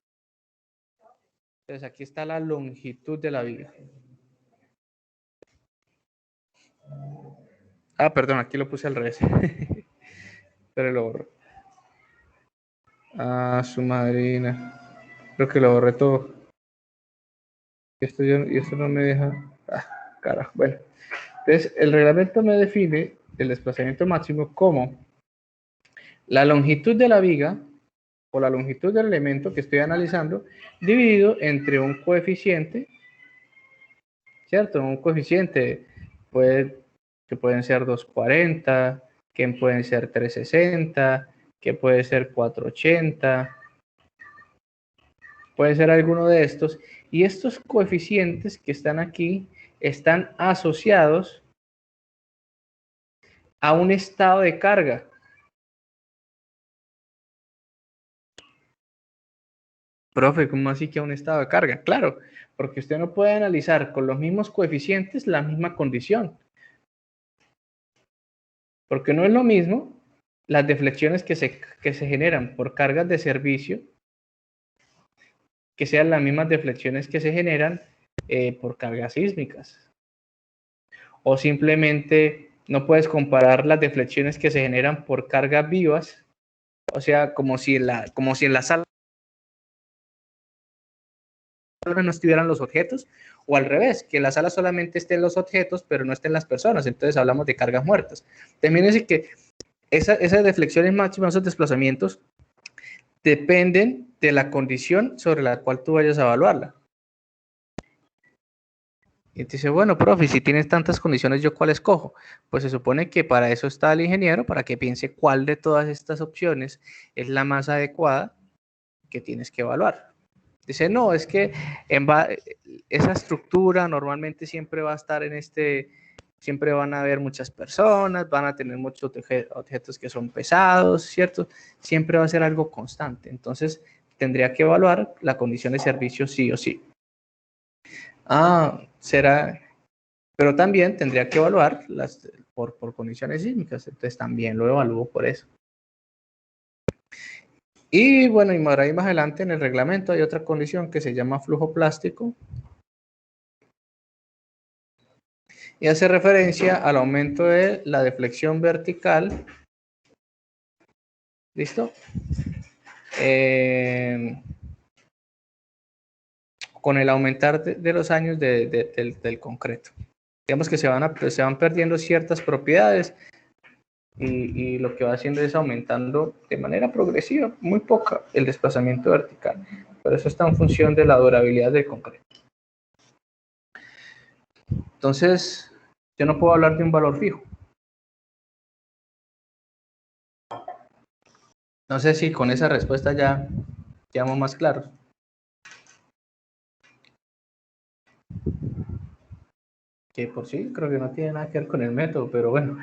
Entonces aquí está la longitud de la viga. Ah, perdón, aquí lo puse al revés. Pero lo borro. Ah, su madrina. Creo que lo borré todo. Y esto no me deja. Ah, carajo. Bueno. Entonces, el reglamento me define el desplazamiento máximo como la longitud de la viga o la longitud del elemento que estoy analizando dividido entre un coeficiente, ¿cierto? Un coeficiente que pueden ser 240, que pueden ser 360, que puede ser 480, puede ser alguno de estos. Y estos coeficientes que están aquí están asociados a un estado de carga. Profe, ¿cómo así que a un estado de carga? Claro, porque usted no puede analizar con los mismos coeficientes la misma condición. Porque no es lo mismo las deflexiones que se generan por cargas de servicio que sean las mismas deflexiones que se generan por cargas sísmicas. O simplemente no puedes comparar las deflexiones que se generan por cargas vivas, o sea, como si en la sala no estuvieran los objetos, o al revés, que en la sala solamente estén los objetos, pero no estén las personas, entonces hablamos de cargas muertas. También es que esas deflexiones máximas, esos desplazamientos, dependen de la condición sobre la cual tú vayas a evaluarla. Y te dice, bueno, profe, si tienes tantas condiciones, ¿yo cuál escojo? Pues se supone que para eso está el ingeniero, para que piense cuál de todas estas opciones es la más adecuada que tienes que evaluar. Dice, no, es que esa estructura normalmente siempre va a estar siempre van a haber muchas personas, van a tener muchos objetos que son pesados, ¿cierto? Siempre va a ser algo constante. Entonces, tendría que evaluar la condición de servicio sí o sí. Pero también tendría que evaluar por condiciones sísmicas, entonces también lo evalúo por eso. Y bueno, y ahí más adelante en el reglamento hay otra condición que se llama flujo plástico y hace referencia al aumento de la deflexión vertical. ¿Listo? Con el aumentar de los años del concreto. Digamos que se van perdiendo ciertas propiedades y lo que va haciendo es aumentando de manera progresiva, muy poca, el desplazamiento vertical. Pero eso está en función de la durabilidad del concreto. Entonces, yo no puedo hablar de un valor fijo. No sé si con esa respuesta ya quedamos más claros. Que por sí creo que no tiene nada que ver con el método, pero bueno.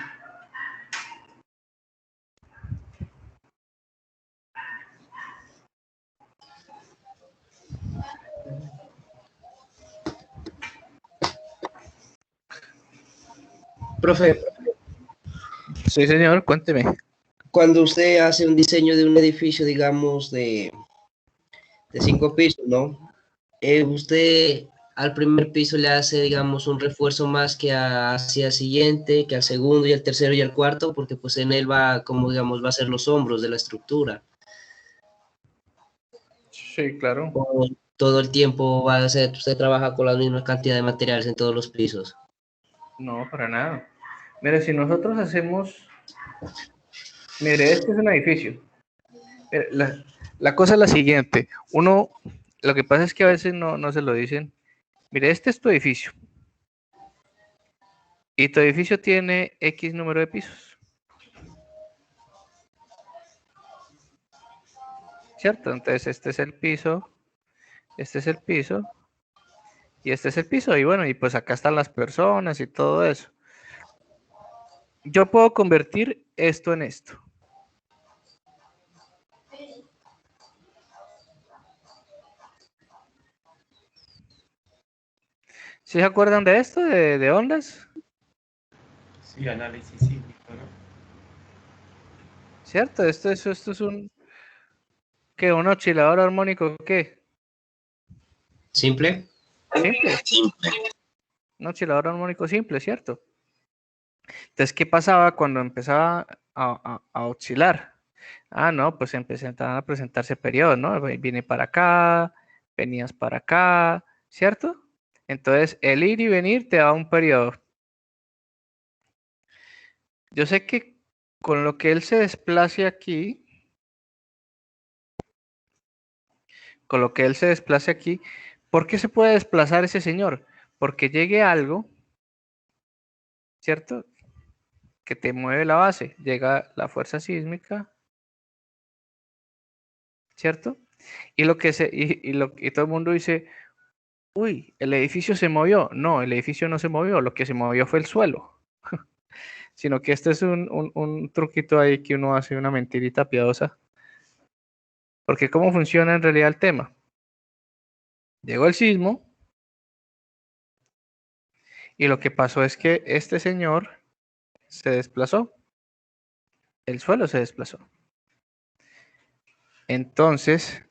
Profe, Sí, señor, cuénteme. cuando usted hace un diseño de un edificio, digamos, de 5 pisos, ¿no? Usted al primer piso le hace, digamos, un refuerzo más que hacia el siguiente, que al segundo y al tercero y al cuarto, porque pues en él va, como digamos, va a ser los hombros de la estructura. Sí, claro. O todo el tiempo va a ser, usted trabaja con la misma cantidad de materiales en todos los pisos. No, para nada. Mire, si nosotros hacemos... Mire, este es un edificio. Mire, la cosa es la siguiente. Lo que pasa es que a veces no se lo dicen. Mire, este es tu edificio. Y tu edificio tiene X número de pisos. ¿Cierto? Entonces este es el piso, este es el piso, y este es el piso. Y bueno, y pues acá están las personas y todo eso. Yo puedo convertir esto en esto. ¿Sí se acuerdan de esto, de ondas? Sí, análisis sísmico, ¿no? ¿Cierto? Esto es un... ¿Qué? ¿Un oscilador armónico? ¿Qué? ¿Simple? Simple. Simple. Un oscilador armónico simple, ¿cierto? Entonces, ¿qué pasaba cuando empezaba a oscilar? Ah, no, pues empezaban a presentarse periodos, ¿no? Viene para acá, venías para acá, ¿cierto? Entonces, el ir y venir te da un periodo. Yo sé que con lo que él se desplace aquí, ¿por qué se puede desplazar ese señor? Porque llegue algo, ¿cierto? Que te mueve la base. Llega la fuerza sísmica, ¿cierto? Y lo que y todo el mundo dice, uy, el edificio se movió. No, el edificio no se movió, lo que se movió fue el suelo. Sino que este es un truquito ahí que uno hace, una mentirita piadosa. Porque ¿cómo funciona en realidad el tema? Llegó el sismo y lo que pasó es que este señor se desplazó. El suelo se desplazó. Entonces,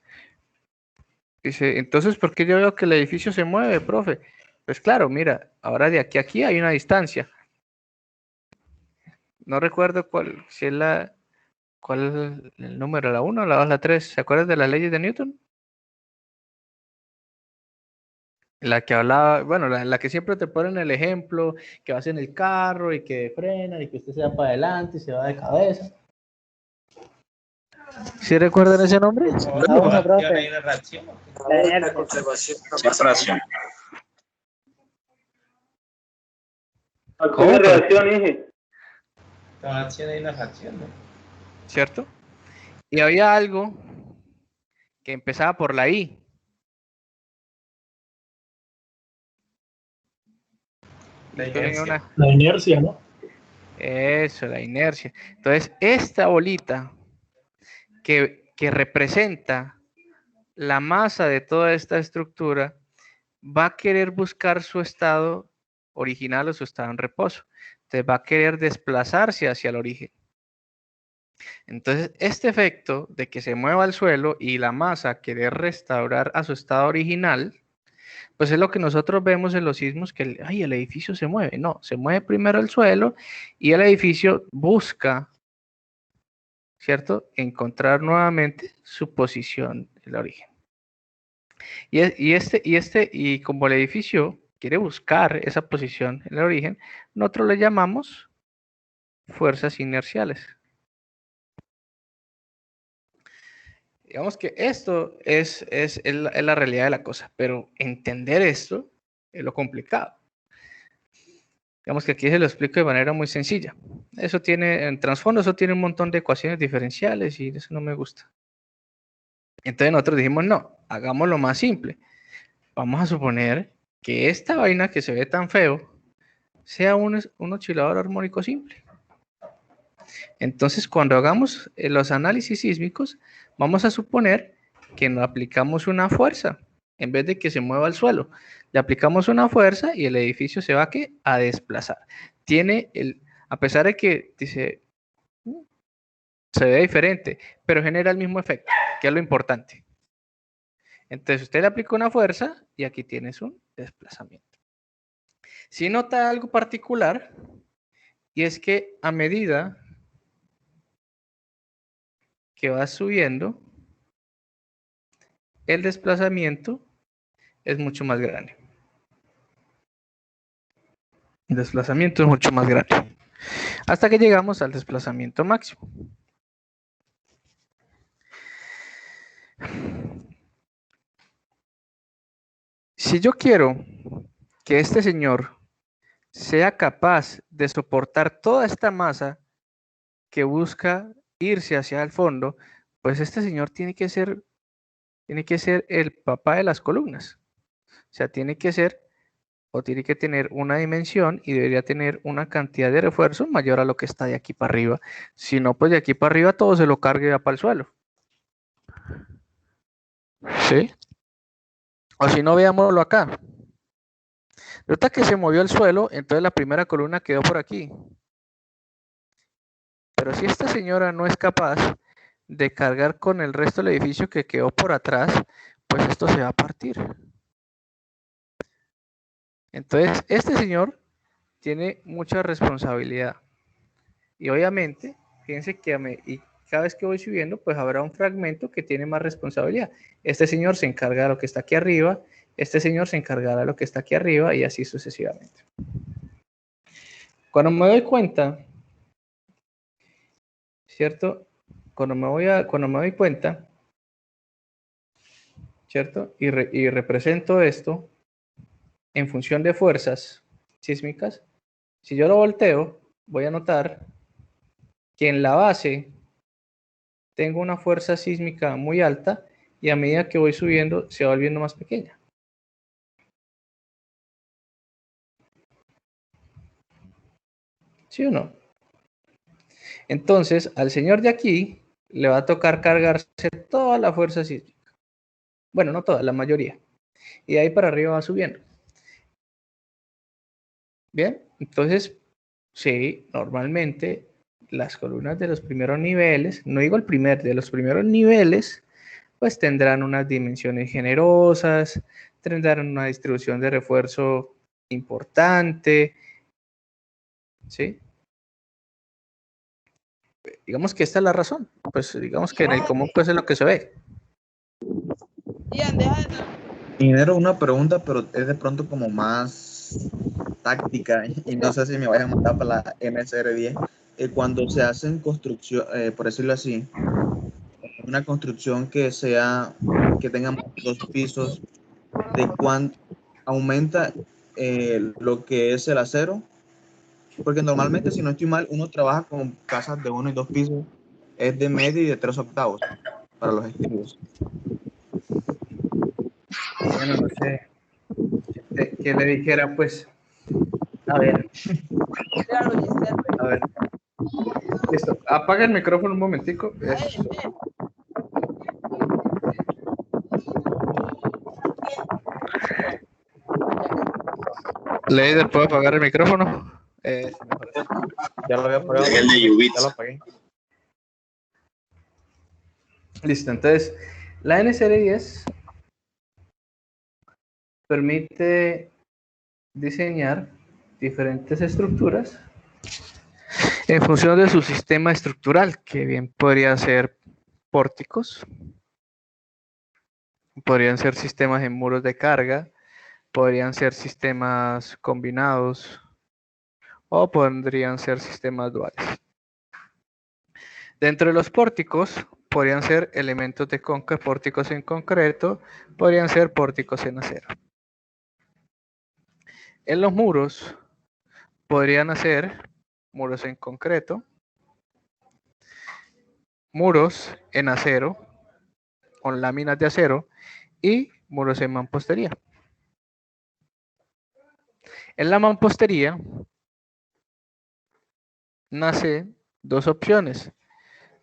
dice, entonces, ¿por qué yo veo que el edificio se mueve, profe? Pues claro, mira, ahora de aquí a aquí hay una distancia. No recuerdo si es cuál es el número, la 1, la 2, la 3. ¿Se acuerdan de las leyes de Newton? La que hablaba, bueno, la que siempre te ponen el ejemplo, que vas en el carro y que frenan y que usted se va para adelante y se va de cabeza. ¿Sí recuerdan ese nombre? La uno, profe. Hay una reacción. La inercia. Fracción. Acción y reacción, dije. Cada acción hay una reacción, ¿no? ¿Cierto? Y había algo que empezaba por la I. La Y tenía inercia. La inercia, ¿no? Eso, la inercia. Entonces, esta bolita que representa la masa de toda esta estructura va a querer buscar su estado original o su estado en reposo. Entonces va a querer desplazarse hacia el origen. Entonces, este efecto de que se mueva el suelo y la masa querer restaurar a su estado original, pues es lo que nosotros vemos en los sismos, que el edificio se mueve. No, se mueve primero el suelo y el edificio busca, ¿cierto?, encontrar nuevamente su posición en el origen. Y como el edificio quiere buscar esa posición en el origen, nosotros le llamamos fuerzas inerciales. Digamos que esto es la realidad de la cosa, pero entender esto es lo complicado. Digamos que aquí se lo explico de manera muy sencilla. Eso tiene, en trasfondo, eso tiene un montón de ecuaciones diferenciales y eso no me gusta. Entonces nosotros dijimos, no, hagámoslo más simple. Vamos a suponer que esta vaina que se ve tan feo sea un oscilador armónico simple. Entonces, cuando hagamos los análisis sísmicos, vamos a suponer que no aplicamos una fuerza. En vez de que se mueva el suelo, le aplicamos una fuerza y el edificio se va a desplazar. A pesar de que dice, se ve diferente, pero genera el mismo efecto, que es lo importante. Entonces, usted le aplica una fuerza y aquí tienes un desplazamiento. Si nota algo particular, y es que a medida que va subiendo, el desplazamiento es mucho más grande. El desplazamiento es mucho más grande. Hasta que llegamos al desplazamiento máximo. Si yo quiero que este señor sea capaz de soportar toda esta masa que busca irse hacia el fondo, pues este señor tiene que ser el papá de las columnas. O sea, tiene que tener una dimensión y debería tener una cantidad de refuerzo mayor a lo que está de aquí para arriba. Si no, pues de aquí para arriba todo se lo cargue ya para el suelo. ¿Sí? O si no, veámoslo acá. Resulta que se movió el suelo, entonces la primera columna quedó por aquí. Pero si esta señora no es capaz de cargar con el resto del edificio que quedó por atrás, pues esto se va a partir. Entonces, este señor tiene mucha responsabilidad. Y obviamente, fíjense que y cada vez que voy subiendo, pues habrá un fragmento que tiene más responsabilidad. Este señor se encarga de lo que está aquí arriba, este señor se encargará de lo que está aquí arriba y así sucesivamente. Cuando me doy cuenta, ¿cierto? Cuando me doy cuenta, ¿cierto? Y represento esto en función de fuerzas sísmicas. Si yo lo volteo, voy a notar que en la base tengo una fuerza sísmica muy alta y a medida que voy subiendo se va volviendo más pequeña. ¿Sí o no? Entonces, al señor de aquí le va a tocar cargarse toda la fuerza sísmica. Bueno, no toda, la mayoría. Y de ahí para arriba va subiendo. Bien, entonces, sí, normalmente las columnas de los primeros niveles, no digo el primer, de los primeros niveles, pues tendrán unas dimensiones generosas, tendrán una distribución de refuerzo importante, ¿sí? Digamos que esta es la razón, pues digamos que en el común pues es lo que se ve. Ingeniero, una pregunta, pero es de pronto como más táctica y no sé si me vaya a montar para la NSR10. Cuando se hacen construcción, por decirlo así, una construcción que tenga dos pisos, ¿de cuánto aumenta lo que es el acero? Porque normalmente, si no estoy mal, uno trabaja con casas de 1 y 2 pisos, es de medio y de 3 octavos para los estribos. Bueno, no sé que le dijera, pues, a ver. Listo, apaga el micrófono un momentico. Leider, ¿puedo apagar el micrófono? Ya lo había apagado. El de Ubits. Ya lo apagué. Listo, entonces, la NSR10 permite diseñar diferentes estructuras en función de su sistema estructural, que bien podría ser pórticos, podrían ser sistemas en muros de carga, podrían ser sistemas combinados o podrían ser sistemas duales. Dentro de los pórticos podrían ser elementos de pórticos en concreto, podrían ser pórticos en acero. En los muros podrían hacer muros en concreto, muros en acero, con láminas de acero y muros en mampostería. En la mampostería nace dos opciones: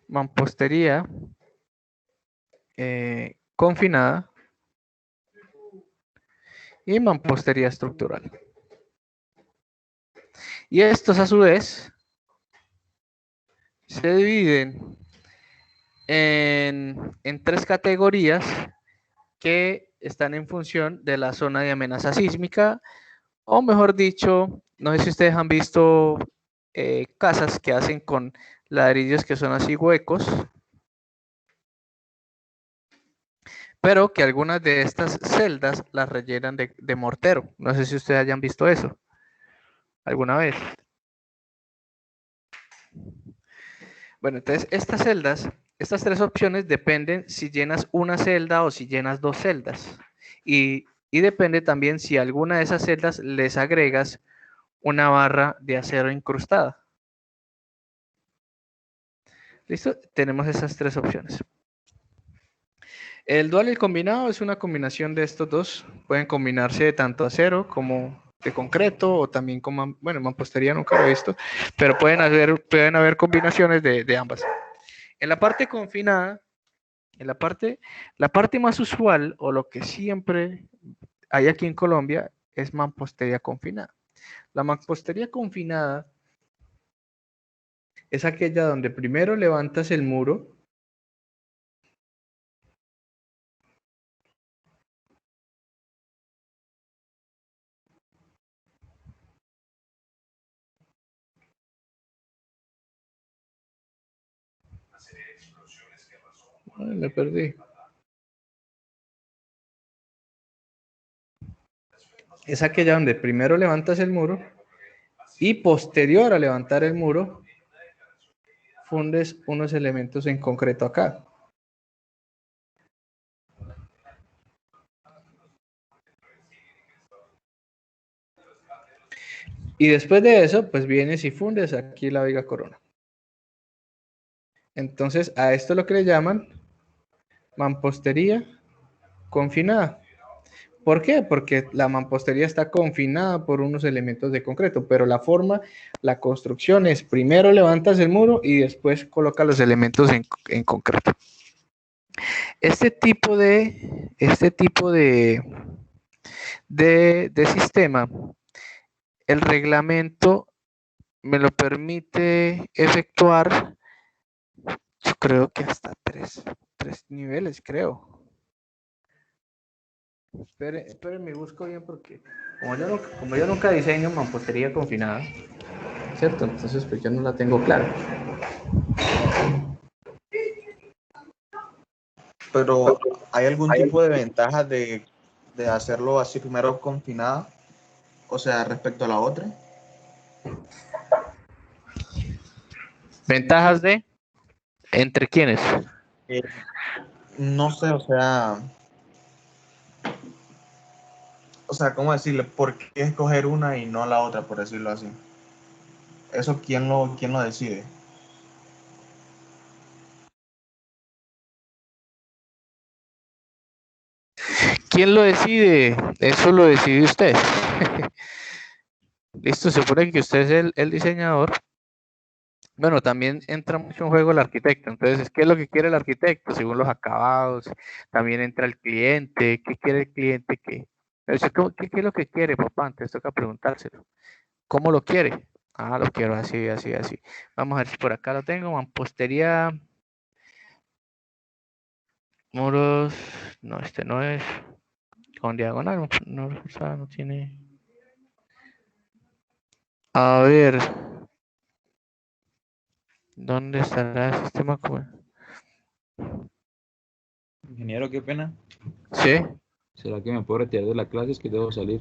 mampostería confinada y mampostería estructural. Y estos a su vez se dividen en tres categorías que están en función de la zona de amenaza sísmica, o mejor dicho, no sé si ustedes han visto casas que hacen con ladrillos que son así huecos, pero que algunas de estas celdas las rellenan de mortero. No sé si ustedes hayan visto eso alguna vez. Bueno, entonces estas celdas, estas tres opciones dependen si llenas una celda o si llenas dos celdas. Y depende también si a alguna de esas celdas les agregas una barra de acero incrustada. ¿Listo? Tenemos esas tres opciones. El dual y el combinado es una combinación de estos dos. Pueden combinarse de tanto acero como de concreto o también con, bueno, mampostería nunca lo he visto, pero pueden haber combinaciones de ambas. En la parte confinada, la parte más usual o lo que siempre hay aquí en Colombia es mampostería confinada. La mampostería confinada es aquella donde primero levantas el muro. Ay, me perdí. Es aquella donde primero levantas el muro y posterior a levantar el muro fundes unos elementos en concreto acá. Y después de eso, pues vienes y fundes aquí la viga corona. Entonces, a esto lo que le llaman mampostería confinada. ¿Por qué? Porque la mampostería está confinada por unos elementos de concreto, pero la forma, la construcción es primero levantas el muro y después colocas los elementos en concreto. Este tipo de sistema, el reglamento me lo permite efectuar, yo creo que hasta tres niveles, creo. Esperen, me busco bien porque como yo nunca diseño mampostería confinada, ¿cierto? Entonces pues yo no la tengo clara. Pero ¿hay algún tipo de ventaja de hacerlo así primero confinada? O sea, respecto a la otra. ¿Ventajas de? ¿Entre quiénes? No sé, o sea, ¿cómo decirle? ¿Por qué escoger una y no la otra, por decirlo así? ¿Eso quién lo decide? ¿Quién lo decide? Eso lo decide usted. Listo, se supone que usted es el diseñador. Bueno, también entra mucho en juego el arquitecto. Entonces, ¿qué es lo que quiere el arquitecto? Según los acabados, también entra el cliente. ¿Qué quiere el cliente? ¿Qué es lo que quiere, papá? Entonces toca preguntárselo. ¿Cómo lo quiere? Ah, lo quiero así, así, así. Vamos a ver si por acá lo tengo. Mampostería. Muros. No, este no es. Con diagonal. No, no tiene. A ver. ¿Dónde estará el sistema? Ingeniero, qué pena. Sí. ¿Será que me puedo retirar de la clase? Es que debo salir.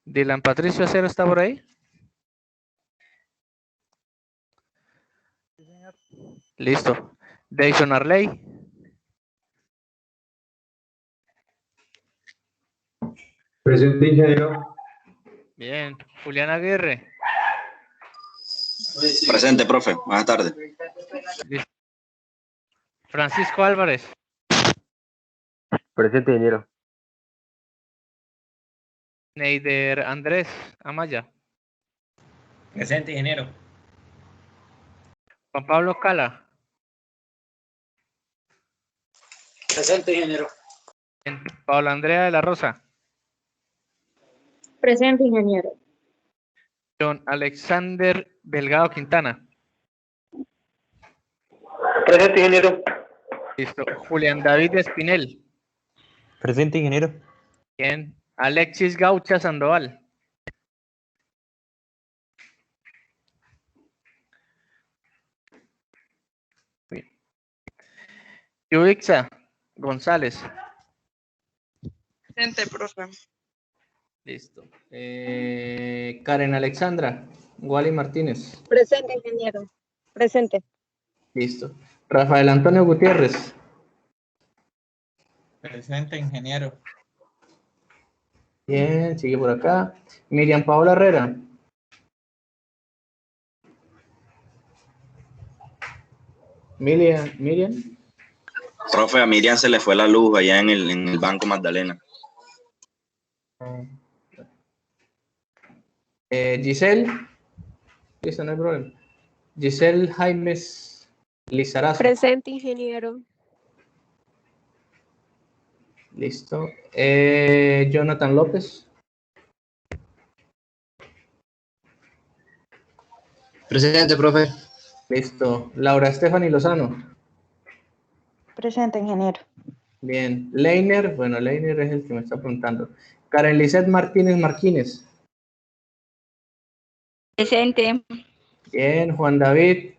Dylan Patricio Acero está por ahí. Listo. Jason Arley. Presente, ingeniero. Bien. Julián Aguirre. Presente, profe. Buenas tardes. Listo. Francisco Álvarez. Presente, ingeniero. Neider Andrés Amaya. Presente, ingeniero. Juan Pablo Cala. Presente, ingeniero. Paula Andrea de la Rosa. Presente, ingeniero. John Alexander Delgado Quintana. Presente, ingeniero. Listo. Julián David Espinel. Presente, ingeniero. Bien. Alexis Gaucha Sandoval. Yuixa González. Presente, profe. Listo. Karen Alexandra. Wally Martínez. Presente, ingeniero. Presente. Listo. Rafael Antonio Gutiérrez. Presente, ingeniero. Bien, sigue por acá. Miriam Paola Herrera. Miriam. Profe, a Miriam se le fue la luz allá en el Banco Magdalena. Giselle. Listo, no hay problema. Giselle Jaimes Lizarazo. Presente, ingeniero. Listo. Jonathan López. Presente, profe. Listo. Laura Stephanie Lozano. Presente, ingeniero. Bien. Leiner. Bueno, Leiner es el que me está preguntando. Karen Lizeth Martínez Marquínez. Presente. Bien. Juan David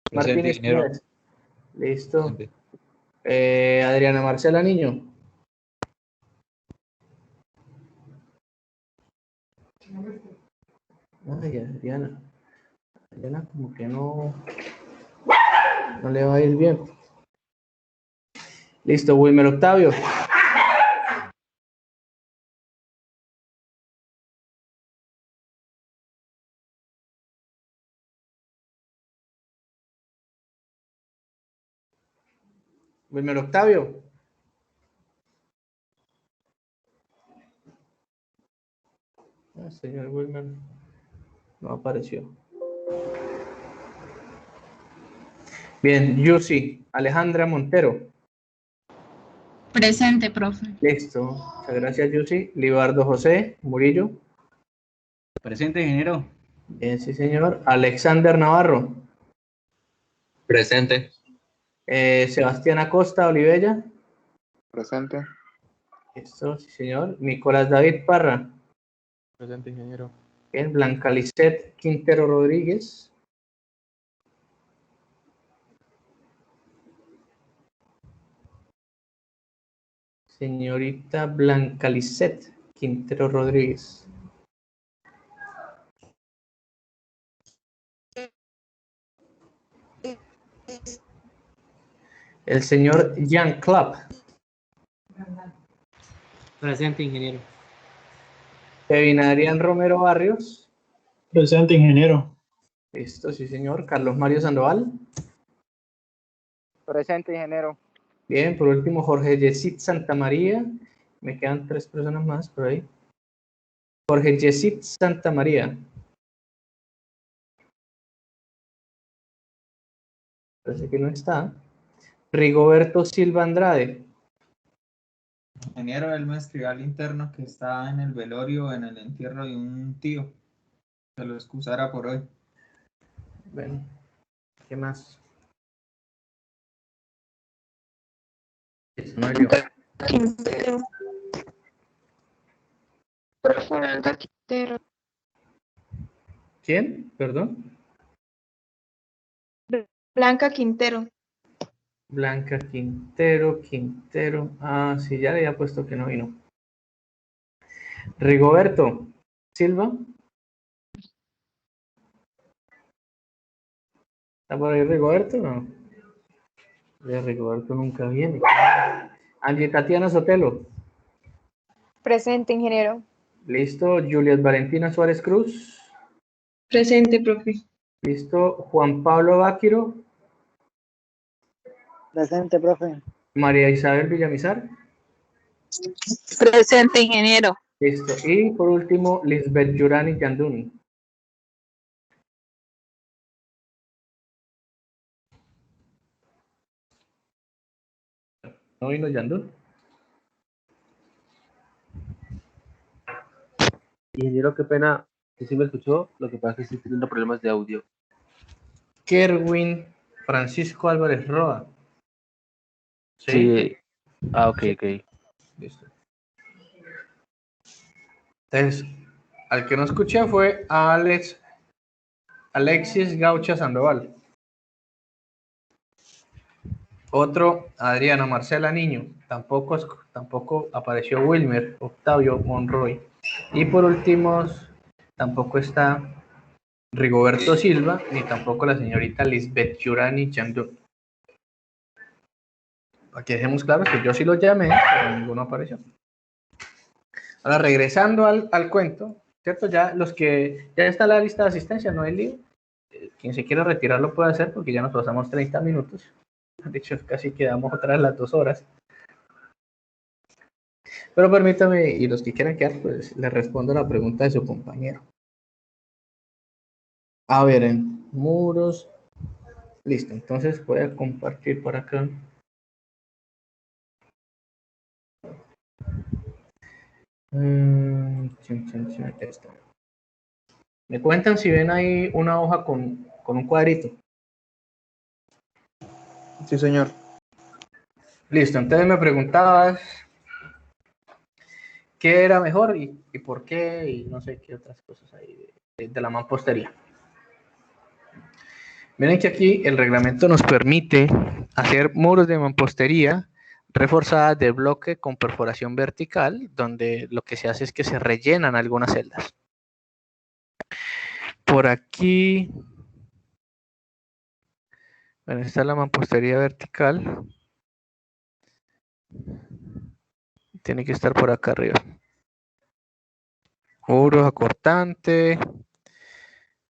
Presente, Martínez ingeniero. Pérez. Listo. Presente. Adriana Marcela Niño. Ay, Adriana. Adriana como que no le va a ir bien. Listo, Wilmer Octavio. Wilmer Octavio. Señor Wilmer no apareció. Bien, Yusi Alejandra Montero. Presente, profe. Listo. Muchas gracias, Yusi. Libardo José Murillo. Presente, ingeniero. Bien, sí, señor. Alexander Navarro. Presente. Sebastián Acosta Olivella. Presente. Listo, sí, señor. Nicolás David Parra. Presente, ingeniero. Bien, Blanca Lisset Quintero Rodríguez. Señorita Blanca Lisset Quintero Rodríguez. El señor Jan Clapp. Presente, ingeniero. Kevin Adrián Romero Barrios. Presente, ingeniero. Listo, sí, señor. Carlos Mario Sandoval. Presente, ingeniero. Bien, por último, Jorge Yesid Santamaría. Me quedan 3 personas más por ahí. Jorge Yesid Santamaría. Parece que no está. Rigoberto Silva Andrade. Ingeniero, él me escribió al interno que está en el velorio, en el entierro de un tío. Se lo excusara por hoy. Bueno, ¿qué más? Quintero. Blanca Quintero. ¿Quién? Perdón. Blanca Quintero. Blanca Quintero. Ah, sí, ya le había puesto que no vino. Rigoberto Silva. ¿Está por ahí Rigoberto? No. Rigoberto nunca viene. Angie Tatiana Sotelo. Presente, ingeniero. Listo. Juliet Valentina Suárez Cruz. Presente, profe. Listo. Juan Pablo Báquiro. Presente, profe. María Isabel Villamizar. Presente, ingeniero. Listo. Y por último, Lisbeth Yurani Yanduni. ¿No vino Yanduni? Ingeniero, qué pena, que sí me escuchó, lo que pasa es que estoy teniendo problemas de audio. Kerwin Francisco Álvarez Roa. Sí. Ah, ok. Listo. Entonces, al que no escuché fue a Alexis Gaucha Sandoval. Otro, Adriana Marcela Niño. Tampoco apareció Wilmer Octavio Monroy. Y por último, tampoco está Rigoberto Silva, ni tampoco la señorita Lisbeth Yurani Chandú. Aquí dejemos claro que yo sí los llamé, pero ninguno apareció. Ahora, regresando al cuento, ¿cierto? Ya los que ya está la lista de asistencia, no hay lío. Quien se quiera retirar lo puede hacer porque ya nos pasamos 30 minutos. De hecho, casi quedamos otra vez las 2 horas. Pero permítame, y los que quieran quedar, pues les respondo a la pregunta de su compañero. A ver, en muros. Listo, entonces voy a compartir por acá. Esto. Me cuentan si ven ahí una hoja con un cuadrito. Sí, señor. Listo, entonces me preguntabas qué era mejor y por qué y no sé qué otras cosas ahí de la mampostería. Miren que aquí el reglamento nos permite hacer muros de mampostería reforzada de bloque con perforación vertical, donde lo que se hace es que se rellenan algunas celdas. Por aquí, bueno, está la mampostería vertical. Tiene que estar por acá arriba. Muros acortante.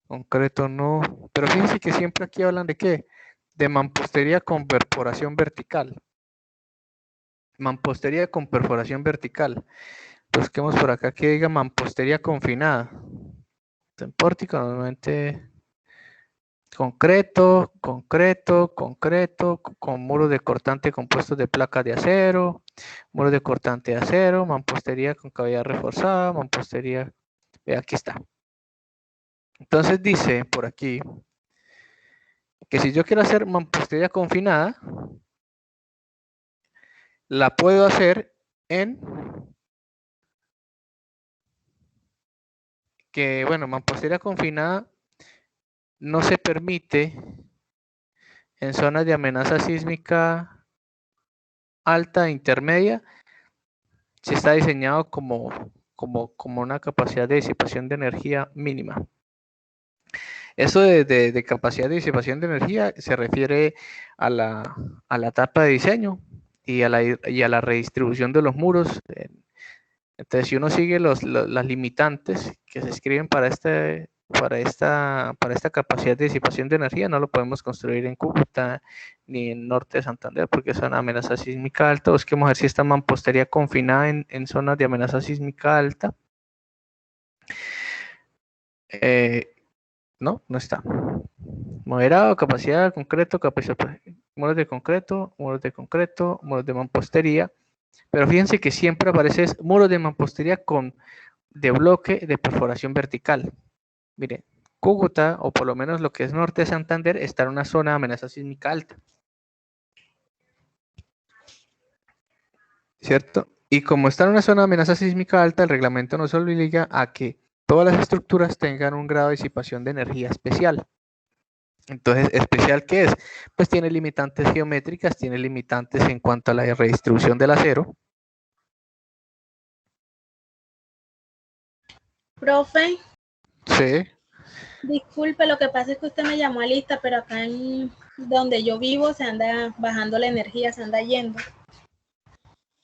Concreto no. Pero fíjense que siempre aquí hablan de qué. De mampostería con perforación vertical. Mampostería con perforación vertical. Busquemos por acá que diga mampostería confinada. En pórtico normalmente concreto, con muros de cortante compuestos de placas de acero, muros de cortante de acero, mampostería con cavidad reforzada, mampostería, aquí está. Entonces dice por aquí que si yo quiero hacer mampostería confinada, la puedo hacer en que, bueno, mampostería confinada no se permite en zonas de amenaza sísmica alta e intermedia si está diseñado como una capacidad de disipación de energía mínima. Eso de capacidad de disipación de energía se refiere a la etapa de diseño y a la redistribución de los muros. Entonces, si uno sigue las limitantes que se escriben para esta capacidad de disipación de energía, no lo podemos construir en Cúcuta ni en norte de Santander porque es una amenaza sísmica alta. Busquemos a ver si esta mampostería confinada en zonas de amenaza sísmica alta. No está. Moderado, capacidad de concreto, muros de concreto, muros de mampostería. Pero fíjense que siempre aparece muros de mampostería de bloque de perforación vertical. Miren, Cúcuta, o por lo menos lo que es norte de Santander, está en una zona de amenaza sísmica alta. ¿Cierto? Y como está en una zona de amenaza sísmica alta, el reglamento nos obliga a que todas las estructuras tengan un grado de disipación de energía especial. Entonces, ¿especial qué es? Pues tiene limitantes geométricas, tiene limitantes en cuanto a la redistribución del acero. Profe. Sí. Disculpe, lo que pasa es que usted me llamó a lista, pero acá en donde yo vivo se anda bajando la energía, se anda yendo.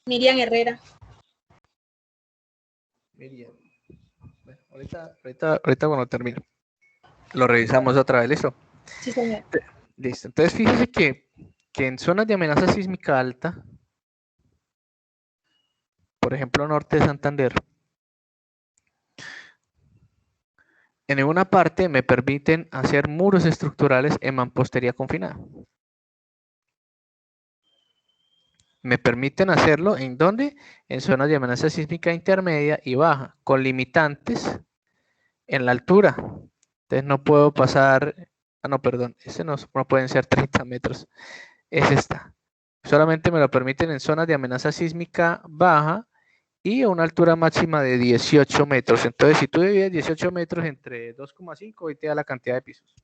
Miriam Herrera. Miriam. Bueno, ahorita cuando termine. Lo revisamos otra vez, ¿listo? Sí, señor. Listo. Entonces, fíjese que en zonas de amenaza sísmica alta, por ejemplo, norte de Santander, en una parte me permiten hacer muros estructurales en mampostería confinada. Me permiten hacerlo ¿en dónde? En zonas de amenaza sísmica intermedia y baja, con limitantes en la altura. Entonces no puedo pasar, no, perdón, ese no pueden ser 30 metros, es esta. Solamente me lo permiten en zonas de amenaza sísmica baja y a una altura máxima de 18 metros. Entonces, si tú divides 18 metros entre 2,5, ahí te da la cantidad de pisos.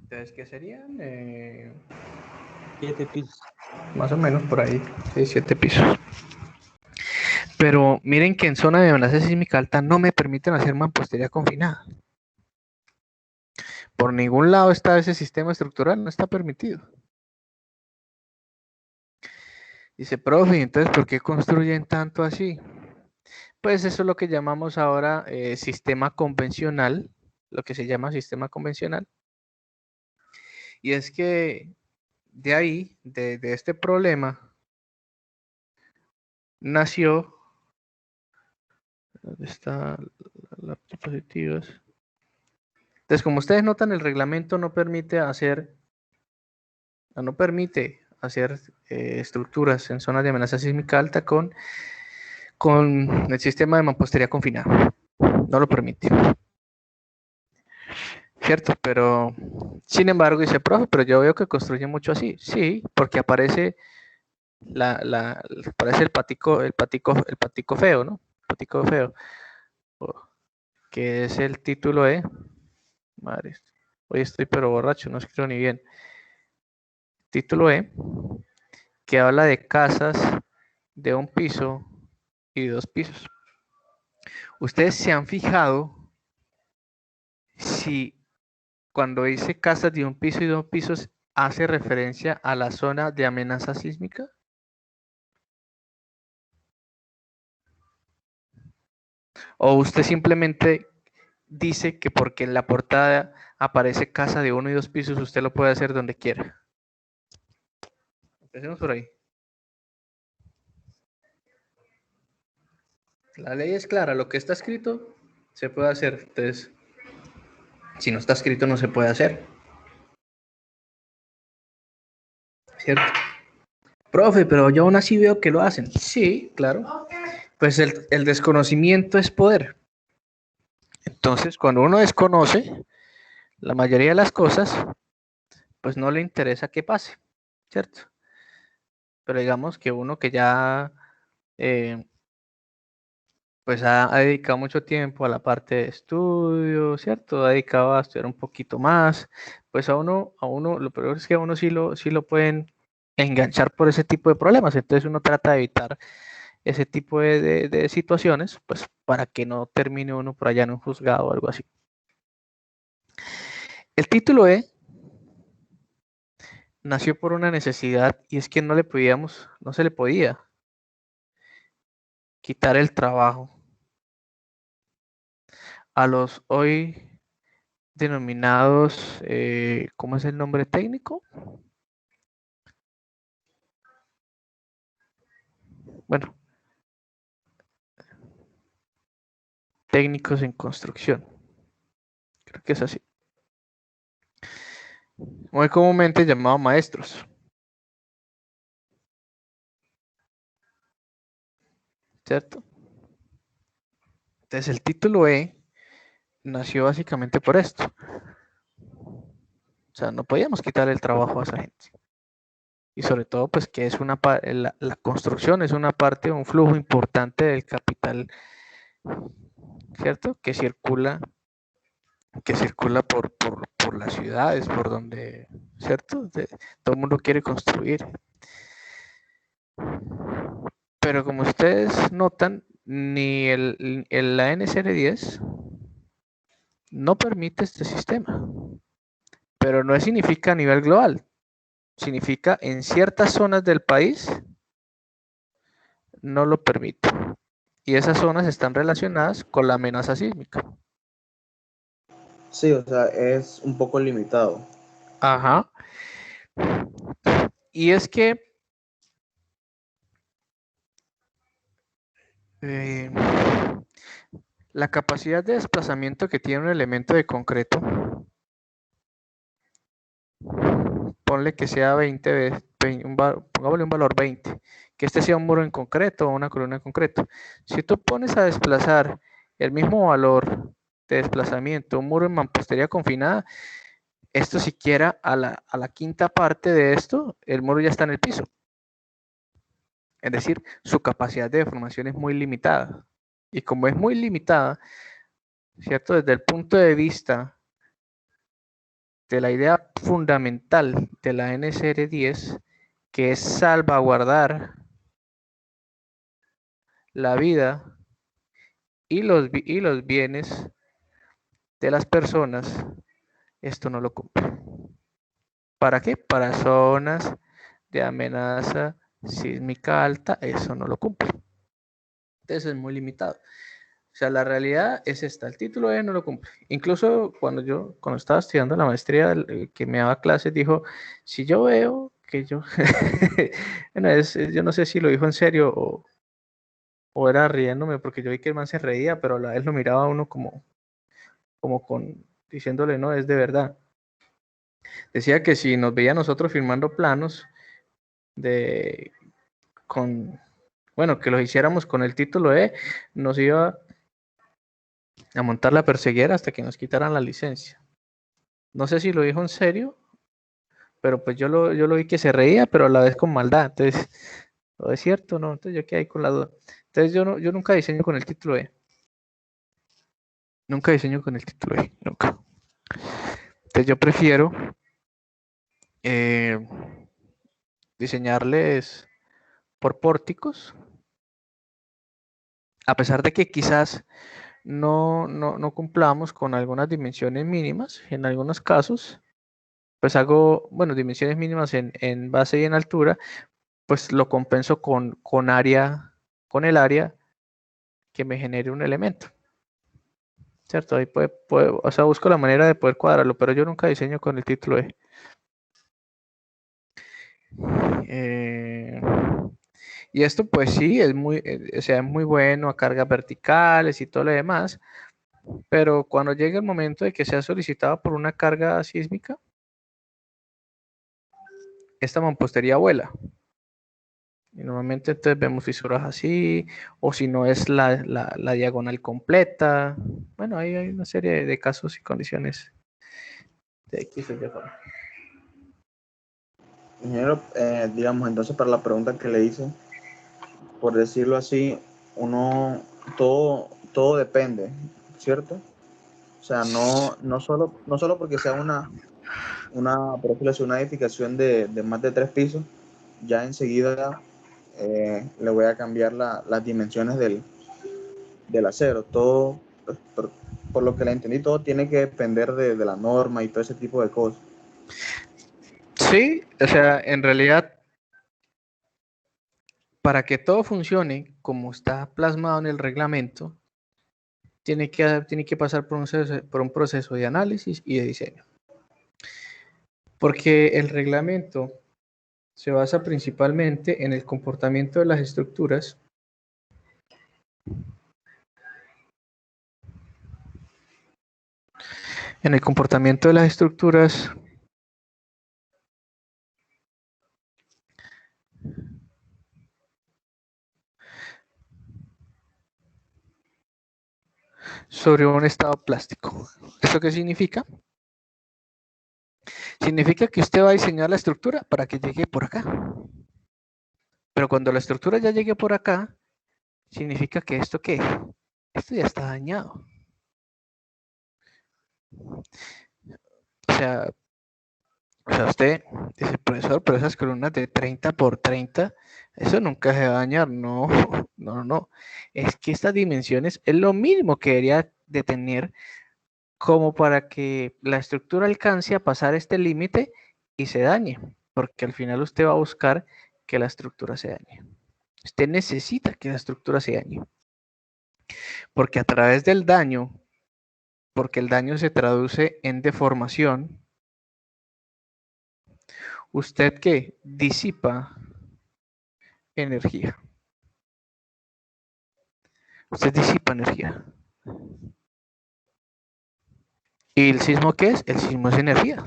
Entonces, ¿qué serían? 7 pisos. Más o menos por ahí, 7 pisos. Pero miren que en zona de amenaza sísmica alta no me permiten hacer mampostería confinada. Por ningún lado está ese sistema estructural, no está permitido. Dice, profe, entonces, ¿por qué construyen tanto así? Pues eso es lo que llamamos ahora sistema convencional, lo que se llama sistema convencional. Y es que de ahí, de este problema, nació, ¿dónde están las diapositivas? Entonces, como ustedes notan, el reglamento no permite hacer estructuras en zonas de amenaza sísmica alta con el sistema de mampostería confinada. No lo permite. ¿Cierto? Pero, sin embargo, dice, profe, pero yo veo que construyen mucho así. Sí, porque aparece aparece el patico feo, ¿no? Patico feo. Que es el título de... Madre, hoy estoy pero borracho, no escribo ni bien. Título E, que habla de casas de un piso y 2 pisos. Ustedes se han fijado si cuando dice casas de un piso y 2 pisos hace referencia a la zona de amenaza sísmica. O usted simplemente dice que porque en la portada aparece casa de 1 y 2 pisos, usted lo puede hacer donde quiera. Empecemos por ahí. La ley es clara, lo que está escrito se puede hacer. Entonces, si no está escrito, no se puede hacer. ¿Cierto? Profe, pero yo aún así veo que lo hacen. Sí, claro. Pues el desconocimiento es poder. Entonces, cuando uno desconoce la mayoría de las cosas, pues no le interesa que pase, ¿cierto? Pero digamos que uno que ya pues ha dedicado mucho tiempo a la parte de estudio, ¿cierto? Ha dedicado a estudiar un poquito más, pues a uno, lo peor es que a uno sí lo pueden enganchar por ese tipo de problemas, entonces uno trata de evitar ese tipo de situaciones, pues para que no termine uno por allá en un juzgado o algo así. El título E nació por una necesidad y es que no se le podía quitar el trabajo a los hoy denominados, ¿cómo es el nombre técnico? Bueno, técnicos en construcción. Creo que es así. Muy comúnmente llamado maestros. ¿Cierto? Entonces el título E nació básicamente por esto. O sea, no podíamos quitar el trabajo a esa gente. Y sobre todo, pues que es la construcción es una parte, un flujo importante del capital, ¿cierto? Que circula por las ciudades, por donde, ¿cierto? Todo el mundo quiere construir. Pero como ustedes notan, ni la NCR 10 no permite este sistema. Pero no significa a nivel global. Significa en ciertas zonas del país no lo permite. Y esas zonas están relacionadas con la amenaza sísmica. Sí, o sea, es un poco limitado. Ajá. Y es que la capacidad de desplazamiento que tiene un elemento de concreto, ponle que sea 20, pongámosle un valor 20, que este sea un muro en concreto o una columna en concreto. Si tú pones a desplazar el mismo valor de desplazamiento, un muro en mampostería confinada, esto siquiera a la quinta parte de esto, el muro ya está en el piso. Es decir, su capacidad de deformación es muy limitada. Y como es muy limitada, ¿cierto? Desde el punto de vista de la idea fundamental de la NSR10, que es salvaguardar la vida y los bienes de las personas, esto no lo cumple. ¿Para qué? Para zonas de amenaza sísmica alta, eso no lo cumple. Entonces es muy limitado. O sea, la realidad es esta, el título E no lo cumple. Incluso cuando estaba estudiando la maestría, el que me daba clases dijo, si yo veo que yo, bueno, yo no sé si lo dijo en serio o era riéndome, porque yo vi que el man se reía, pero a la vez lo miraba a uno como diciéndole, no, es de verdad. Decía que si nos veía nosotros firmando planos que los hiciéramos con el título E, nos iba a montar la perseguiera hasta que nos quitaran la licencia. No sé si lo dijo en serio, pero pues yo lo vi que se reía, pero a la vez con maldad. Entonces, ¿no es cierto? No, entonces yo quedé ahí con la duda. Entonces yo nunca diseño con el título E. Nunca diseño con el título E, nunca. Entonces yo prefiero diseñarles por pórticos, a pesar de que quizás no cumplamos con algunas dimensiones mínimas, en algunos casos, pues hago, bueno, dimensiones mínimas en base y en altura, pues lo compenso con el área que me genere un elemento. ¿Cierto? Ahí o sea, busco la manera de poder cuadrarlo, pero yo nunca diseño con el título E. Y esto pues sí, es muy, o sea, es muy bueno a cargas verticales y todo lo demás, pero cuando llegue el momento de que sea solicitado por una carga sísmica, esta mampostería vuela. Y normalmente entonces vemos fisuras así, o si no es la diagonal completa. Bueno, ahí hay una serie de casos y condiciones de X o Y forma. Ingeniero, digamos, entonces para la pregunta que le hice, por decirlo así, todo depende, ¿cierto? O sea, no solo porque sea por ejemplo, una edificación de más de 3 pisos, ya enseguida le voy a cambiar las dimensiones del acero. Todo, por lo que le entendí, todo tiene que depender de la norma y todo ese tipo de cosas. Sí, o sea, en realidad, para que todo funcione como está plasmado en el reglamento, tiene que pasar por un proceso de análisis y de diseño. Porque el reglamento se basa principalmente en el comportamiento de las estructuras sobre un estado plástico. ¿Esto qué significa? Significa que usted va a diseñar la estructura para que llegue por acá. Pero cuando la estructura ya llegue por acá, significa que ¿esto qué? Esto ya está dañado. O sea, usted dice, profesor, pero esas columnas de 30 por 30, eso nunca se va a dañar. No. Es que estas dimensiones es lo mínimo que debería de tener como para que la estructura alcance a pasar este límite y se dañe. Porque al final usted va a buscar que la estructura se dañe. Usted necesita que la estructura se dañe. Porque a través del daño, porque el daño se traduce en deformación, ¿usted qué? Disipa energía. Usted disipa energía. ¿Y el sismo qué es? El sismo es energía.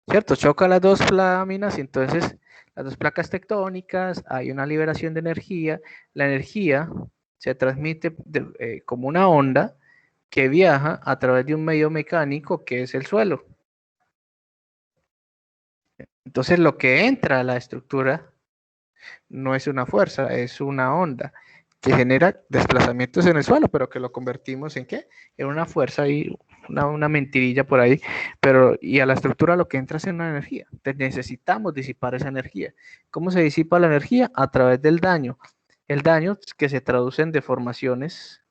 ¿Cierto? Choca las dos láminas y entonces las dos placas tectónicas, hay una liberación de energía. La energía se transmite como una onda que viaja a través de un medio mecánico que es el suelo. Entonces lo que entra a la estructura no es una fuerza, es una onda que genera desplazamientos en el suelo, pero que lo convertimos en ¿qué? En una fuerza y una mentirilla por ahí, pero y a la estructura lo que entra es en una energía. Entonces necesitamos disipar esa energía. ¿Cómo se disipa la energía? A través del daño. El daño que se traduce en deformaciones,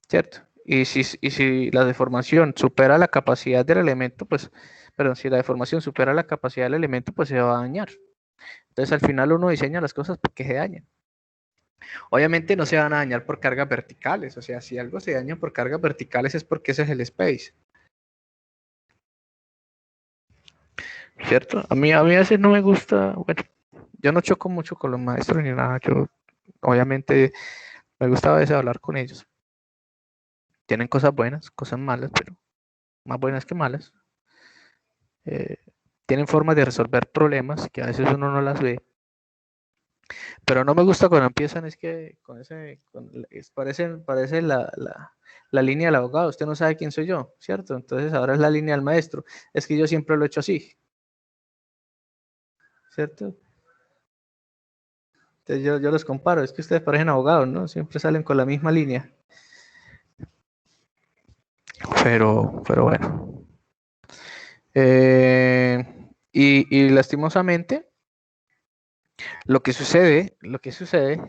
¿cierto? Y si la deformación supera la capacidad del elemento, pues, perdón, si la deformación supera la capacidad del elemento, pues se va a dañar. Entonces al final uno diseña las cosas porque se dañan. Obviamente no se van a dañar por cargas verticales, o sea, si algo se daña por cargas verticales es porque ese es el space. ¿Cierto? A mí a veces no me gusta, bueno, yo no choco mucho con los maestros ni nada, yo obviamente me gusta a veces hablar con ellos. Tienen cosas buenas, cosas malas, pero más buenas que malas. Tienen formas de resolver problemas que a veces uno no las ve. Pero no me gusta cuando empiezan, es que parece la línea del abogado. Usted no sabe quién soy yo, ¿cierto? Entonces ahora es la línea del maestro. Es que yo siempre lo he hecho así, ¿cierto? Entonces yo los comparo, es que ustedes parecen abogados, ¿no? Siempre salen con la misma línea. Pero bueno. Y lastimosamente, lo que sucede,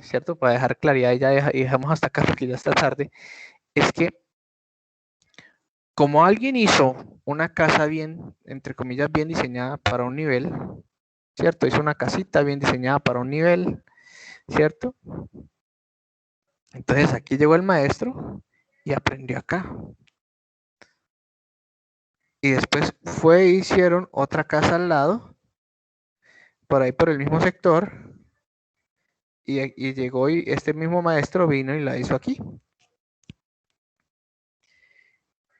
¿cierto? Para dejar claridad y ya dejamos hasta acá porque ya está tarde, es que como alguien hizo una casa bien, entre comillas, bien diseñada para un nivel, ¿cierto? Hizo una casita bien diseñada para un nivel, ¿cierto? Entonces aquí llegó el maestro y aprendió acá. Y después fue e hicieron otra casa al lado, por ahí por el mismo sector, y llegó y este mismo maestro vino y la hizo aquí.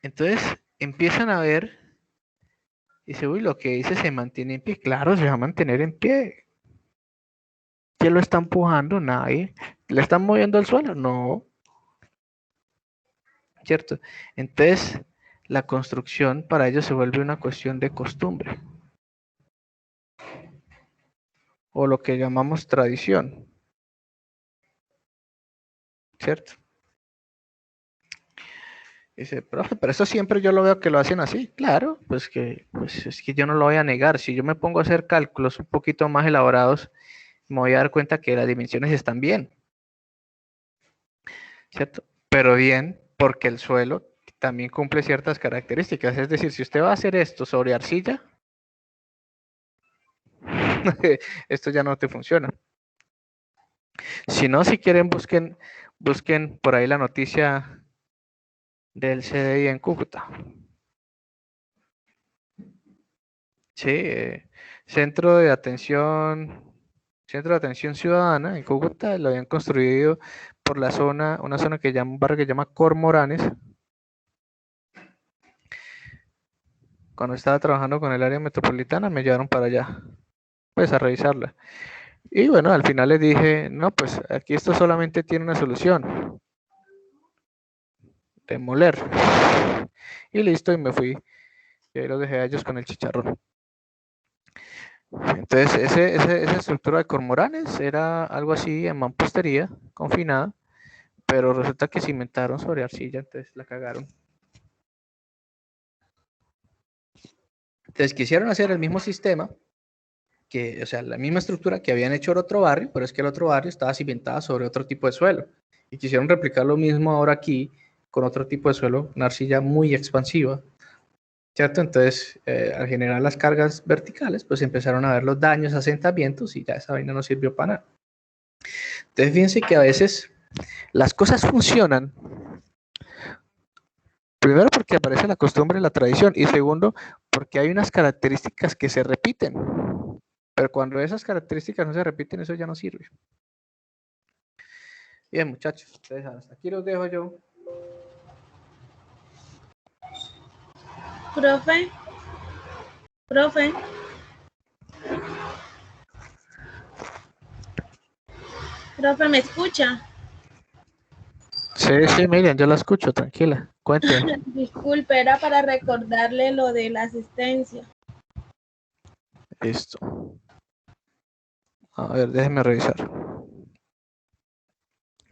Entonces empiezan a ver, y dice, uy, lo que dice se mantiene en pie. Claro, se va a mantener en pie. ¿Quién lo está empujando? Nadie. ¿Le están moviendo el suelo? No. ¿Cierto? Entonces, la construcción para ellos se vuelve una cuestión de costumbre. O lo que llamamos tradición. ¿Cierto? Dice, profe, pero eso siempre yo lo veo que lo hacen así. Claro, pues es que yo no lo voy a negar. Si yo me pongo a hacer cálculos un poquito más elaborados, me voy a dar cuenta que las dimensiones están bien. ¿Cierto? Pero bien, porque el suelo también cumple ciertas características. Es decir, si usted va a hacer esto sobre arcilla, esto ya no te funciona. Si no, si quieren, busquen por ahí la noticia del CDI en Cúcuta. Sí, Centro de Atención Ciudadana en Cúcuta, lo habían construido por la zona, una zona que llama, un barrio que se llama Cormoranes. Cuando estaba trabajando con el área metropolitana, me llevaron para allá, pues a revisarla. Y bueno, al final les dije, no, pues aquí esto solamente tiene una solución. Demoler. Y listo, y me fui. Y ahí los dejé a ellos con el chicharrón. Entonces, esa estructura de cormoranes era algo así en mampostería, confinada, pero resulta que cimentaron sobre arcilla, entonces la cagaron. Entonces quisieron hacer el mismo sistema, o sea, la misma estructura que habían hecho en otro barrio, pero es que el otro barrio estaba cimentada sobre otro tipo de suelo. Y quisieron replicar lo mismo ahora aquí, con otro tipo de suelo, una arcilla muy expansiva, ¿cierto? Entonces, al generar las cargas verticales, pues empezaron a ver los daños, asentamientos, y ya esa vaina no sirvió para nada. Entonces, fíjense que a veces las cosas funcionan, primero porque aparece la costumbre y la tradición, y segundo, porque hay unas características que se repiten. Pero cuando esas características no se repiten, eso ya no sirve. Bien, muchachos, entonces hasta aquí los dejo yo. Profe. Profe, ¿me escucha? Sí, Miriam, yo la escucho, tranquila. Cuénteme. Disculpe, era para recordarle lo de la asistencia. Listo. A ver, déjeme revisar.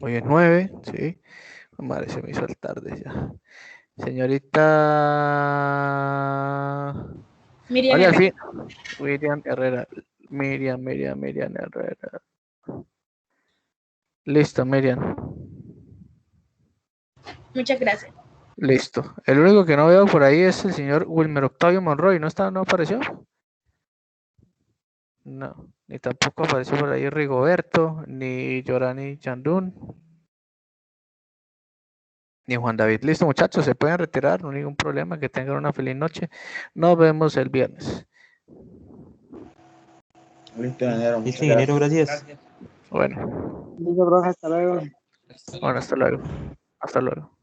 Hoy es 9, ¿sí? Madre, se me hizo el tarde ya. Señorita Miriam María, al Herrera. fin. Miriam Herrera. Miriam Herrera. Listo, Miriam. Muchas gracias. Listo. El único que no veo por ahí es el señor Wilmer Octavio Monroy. ¿No está? ¿No apareció? No. Ni tampoco apareció por ahí Rigoberto, ni Yorani Chandún, ni Juan David. Listo, muchachos, se pueden retirar, no hay ningún problema. Que tengan una feliz noche. Nos vemos el viernes. Listo, ingeniero. Muchas Listo, ingeniero, gracias. Gracias. Bueno, Listo, profe, hasta luego. bueno, hasta luego. Hasta luego.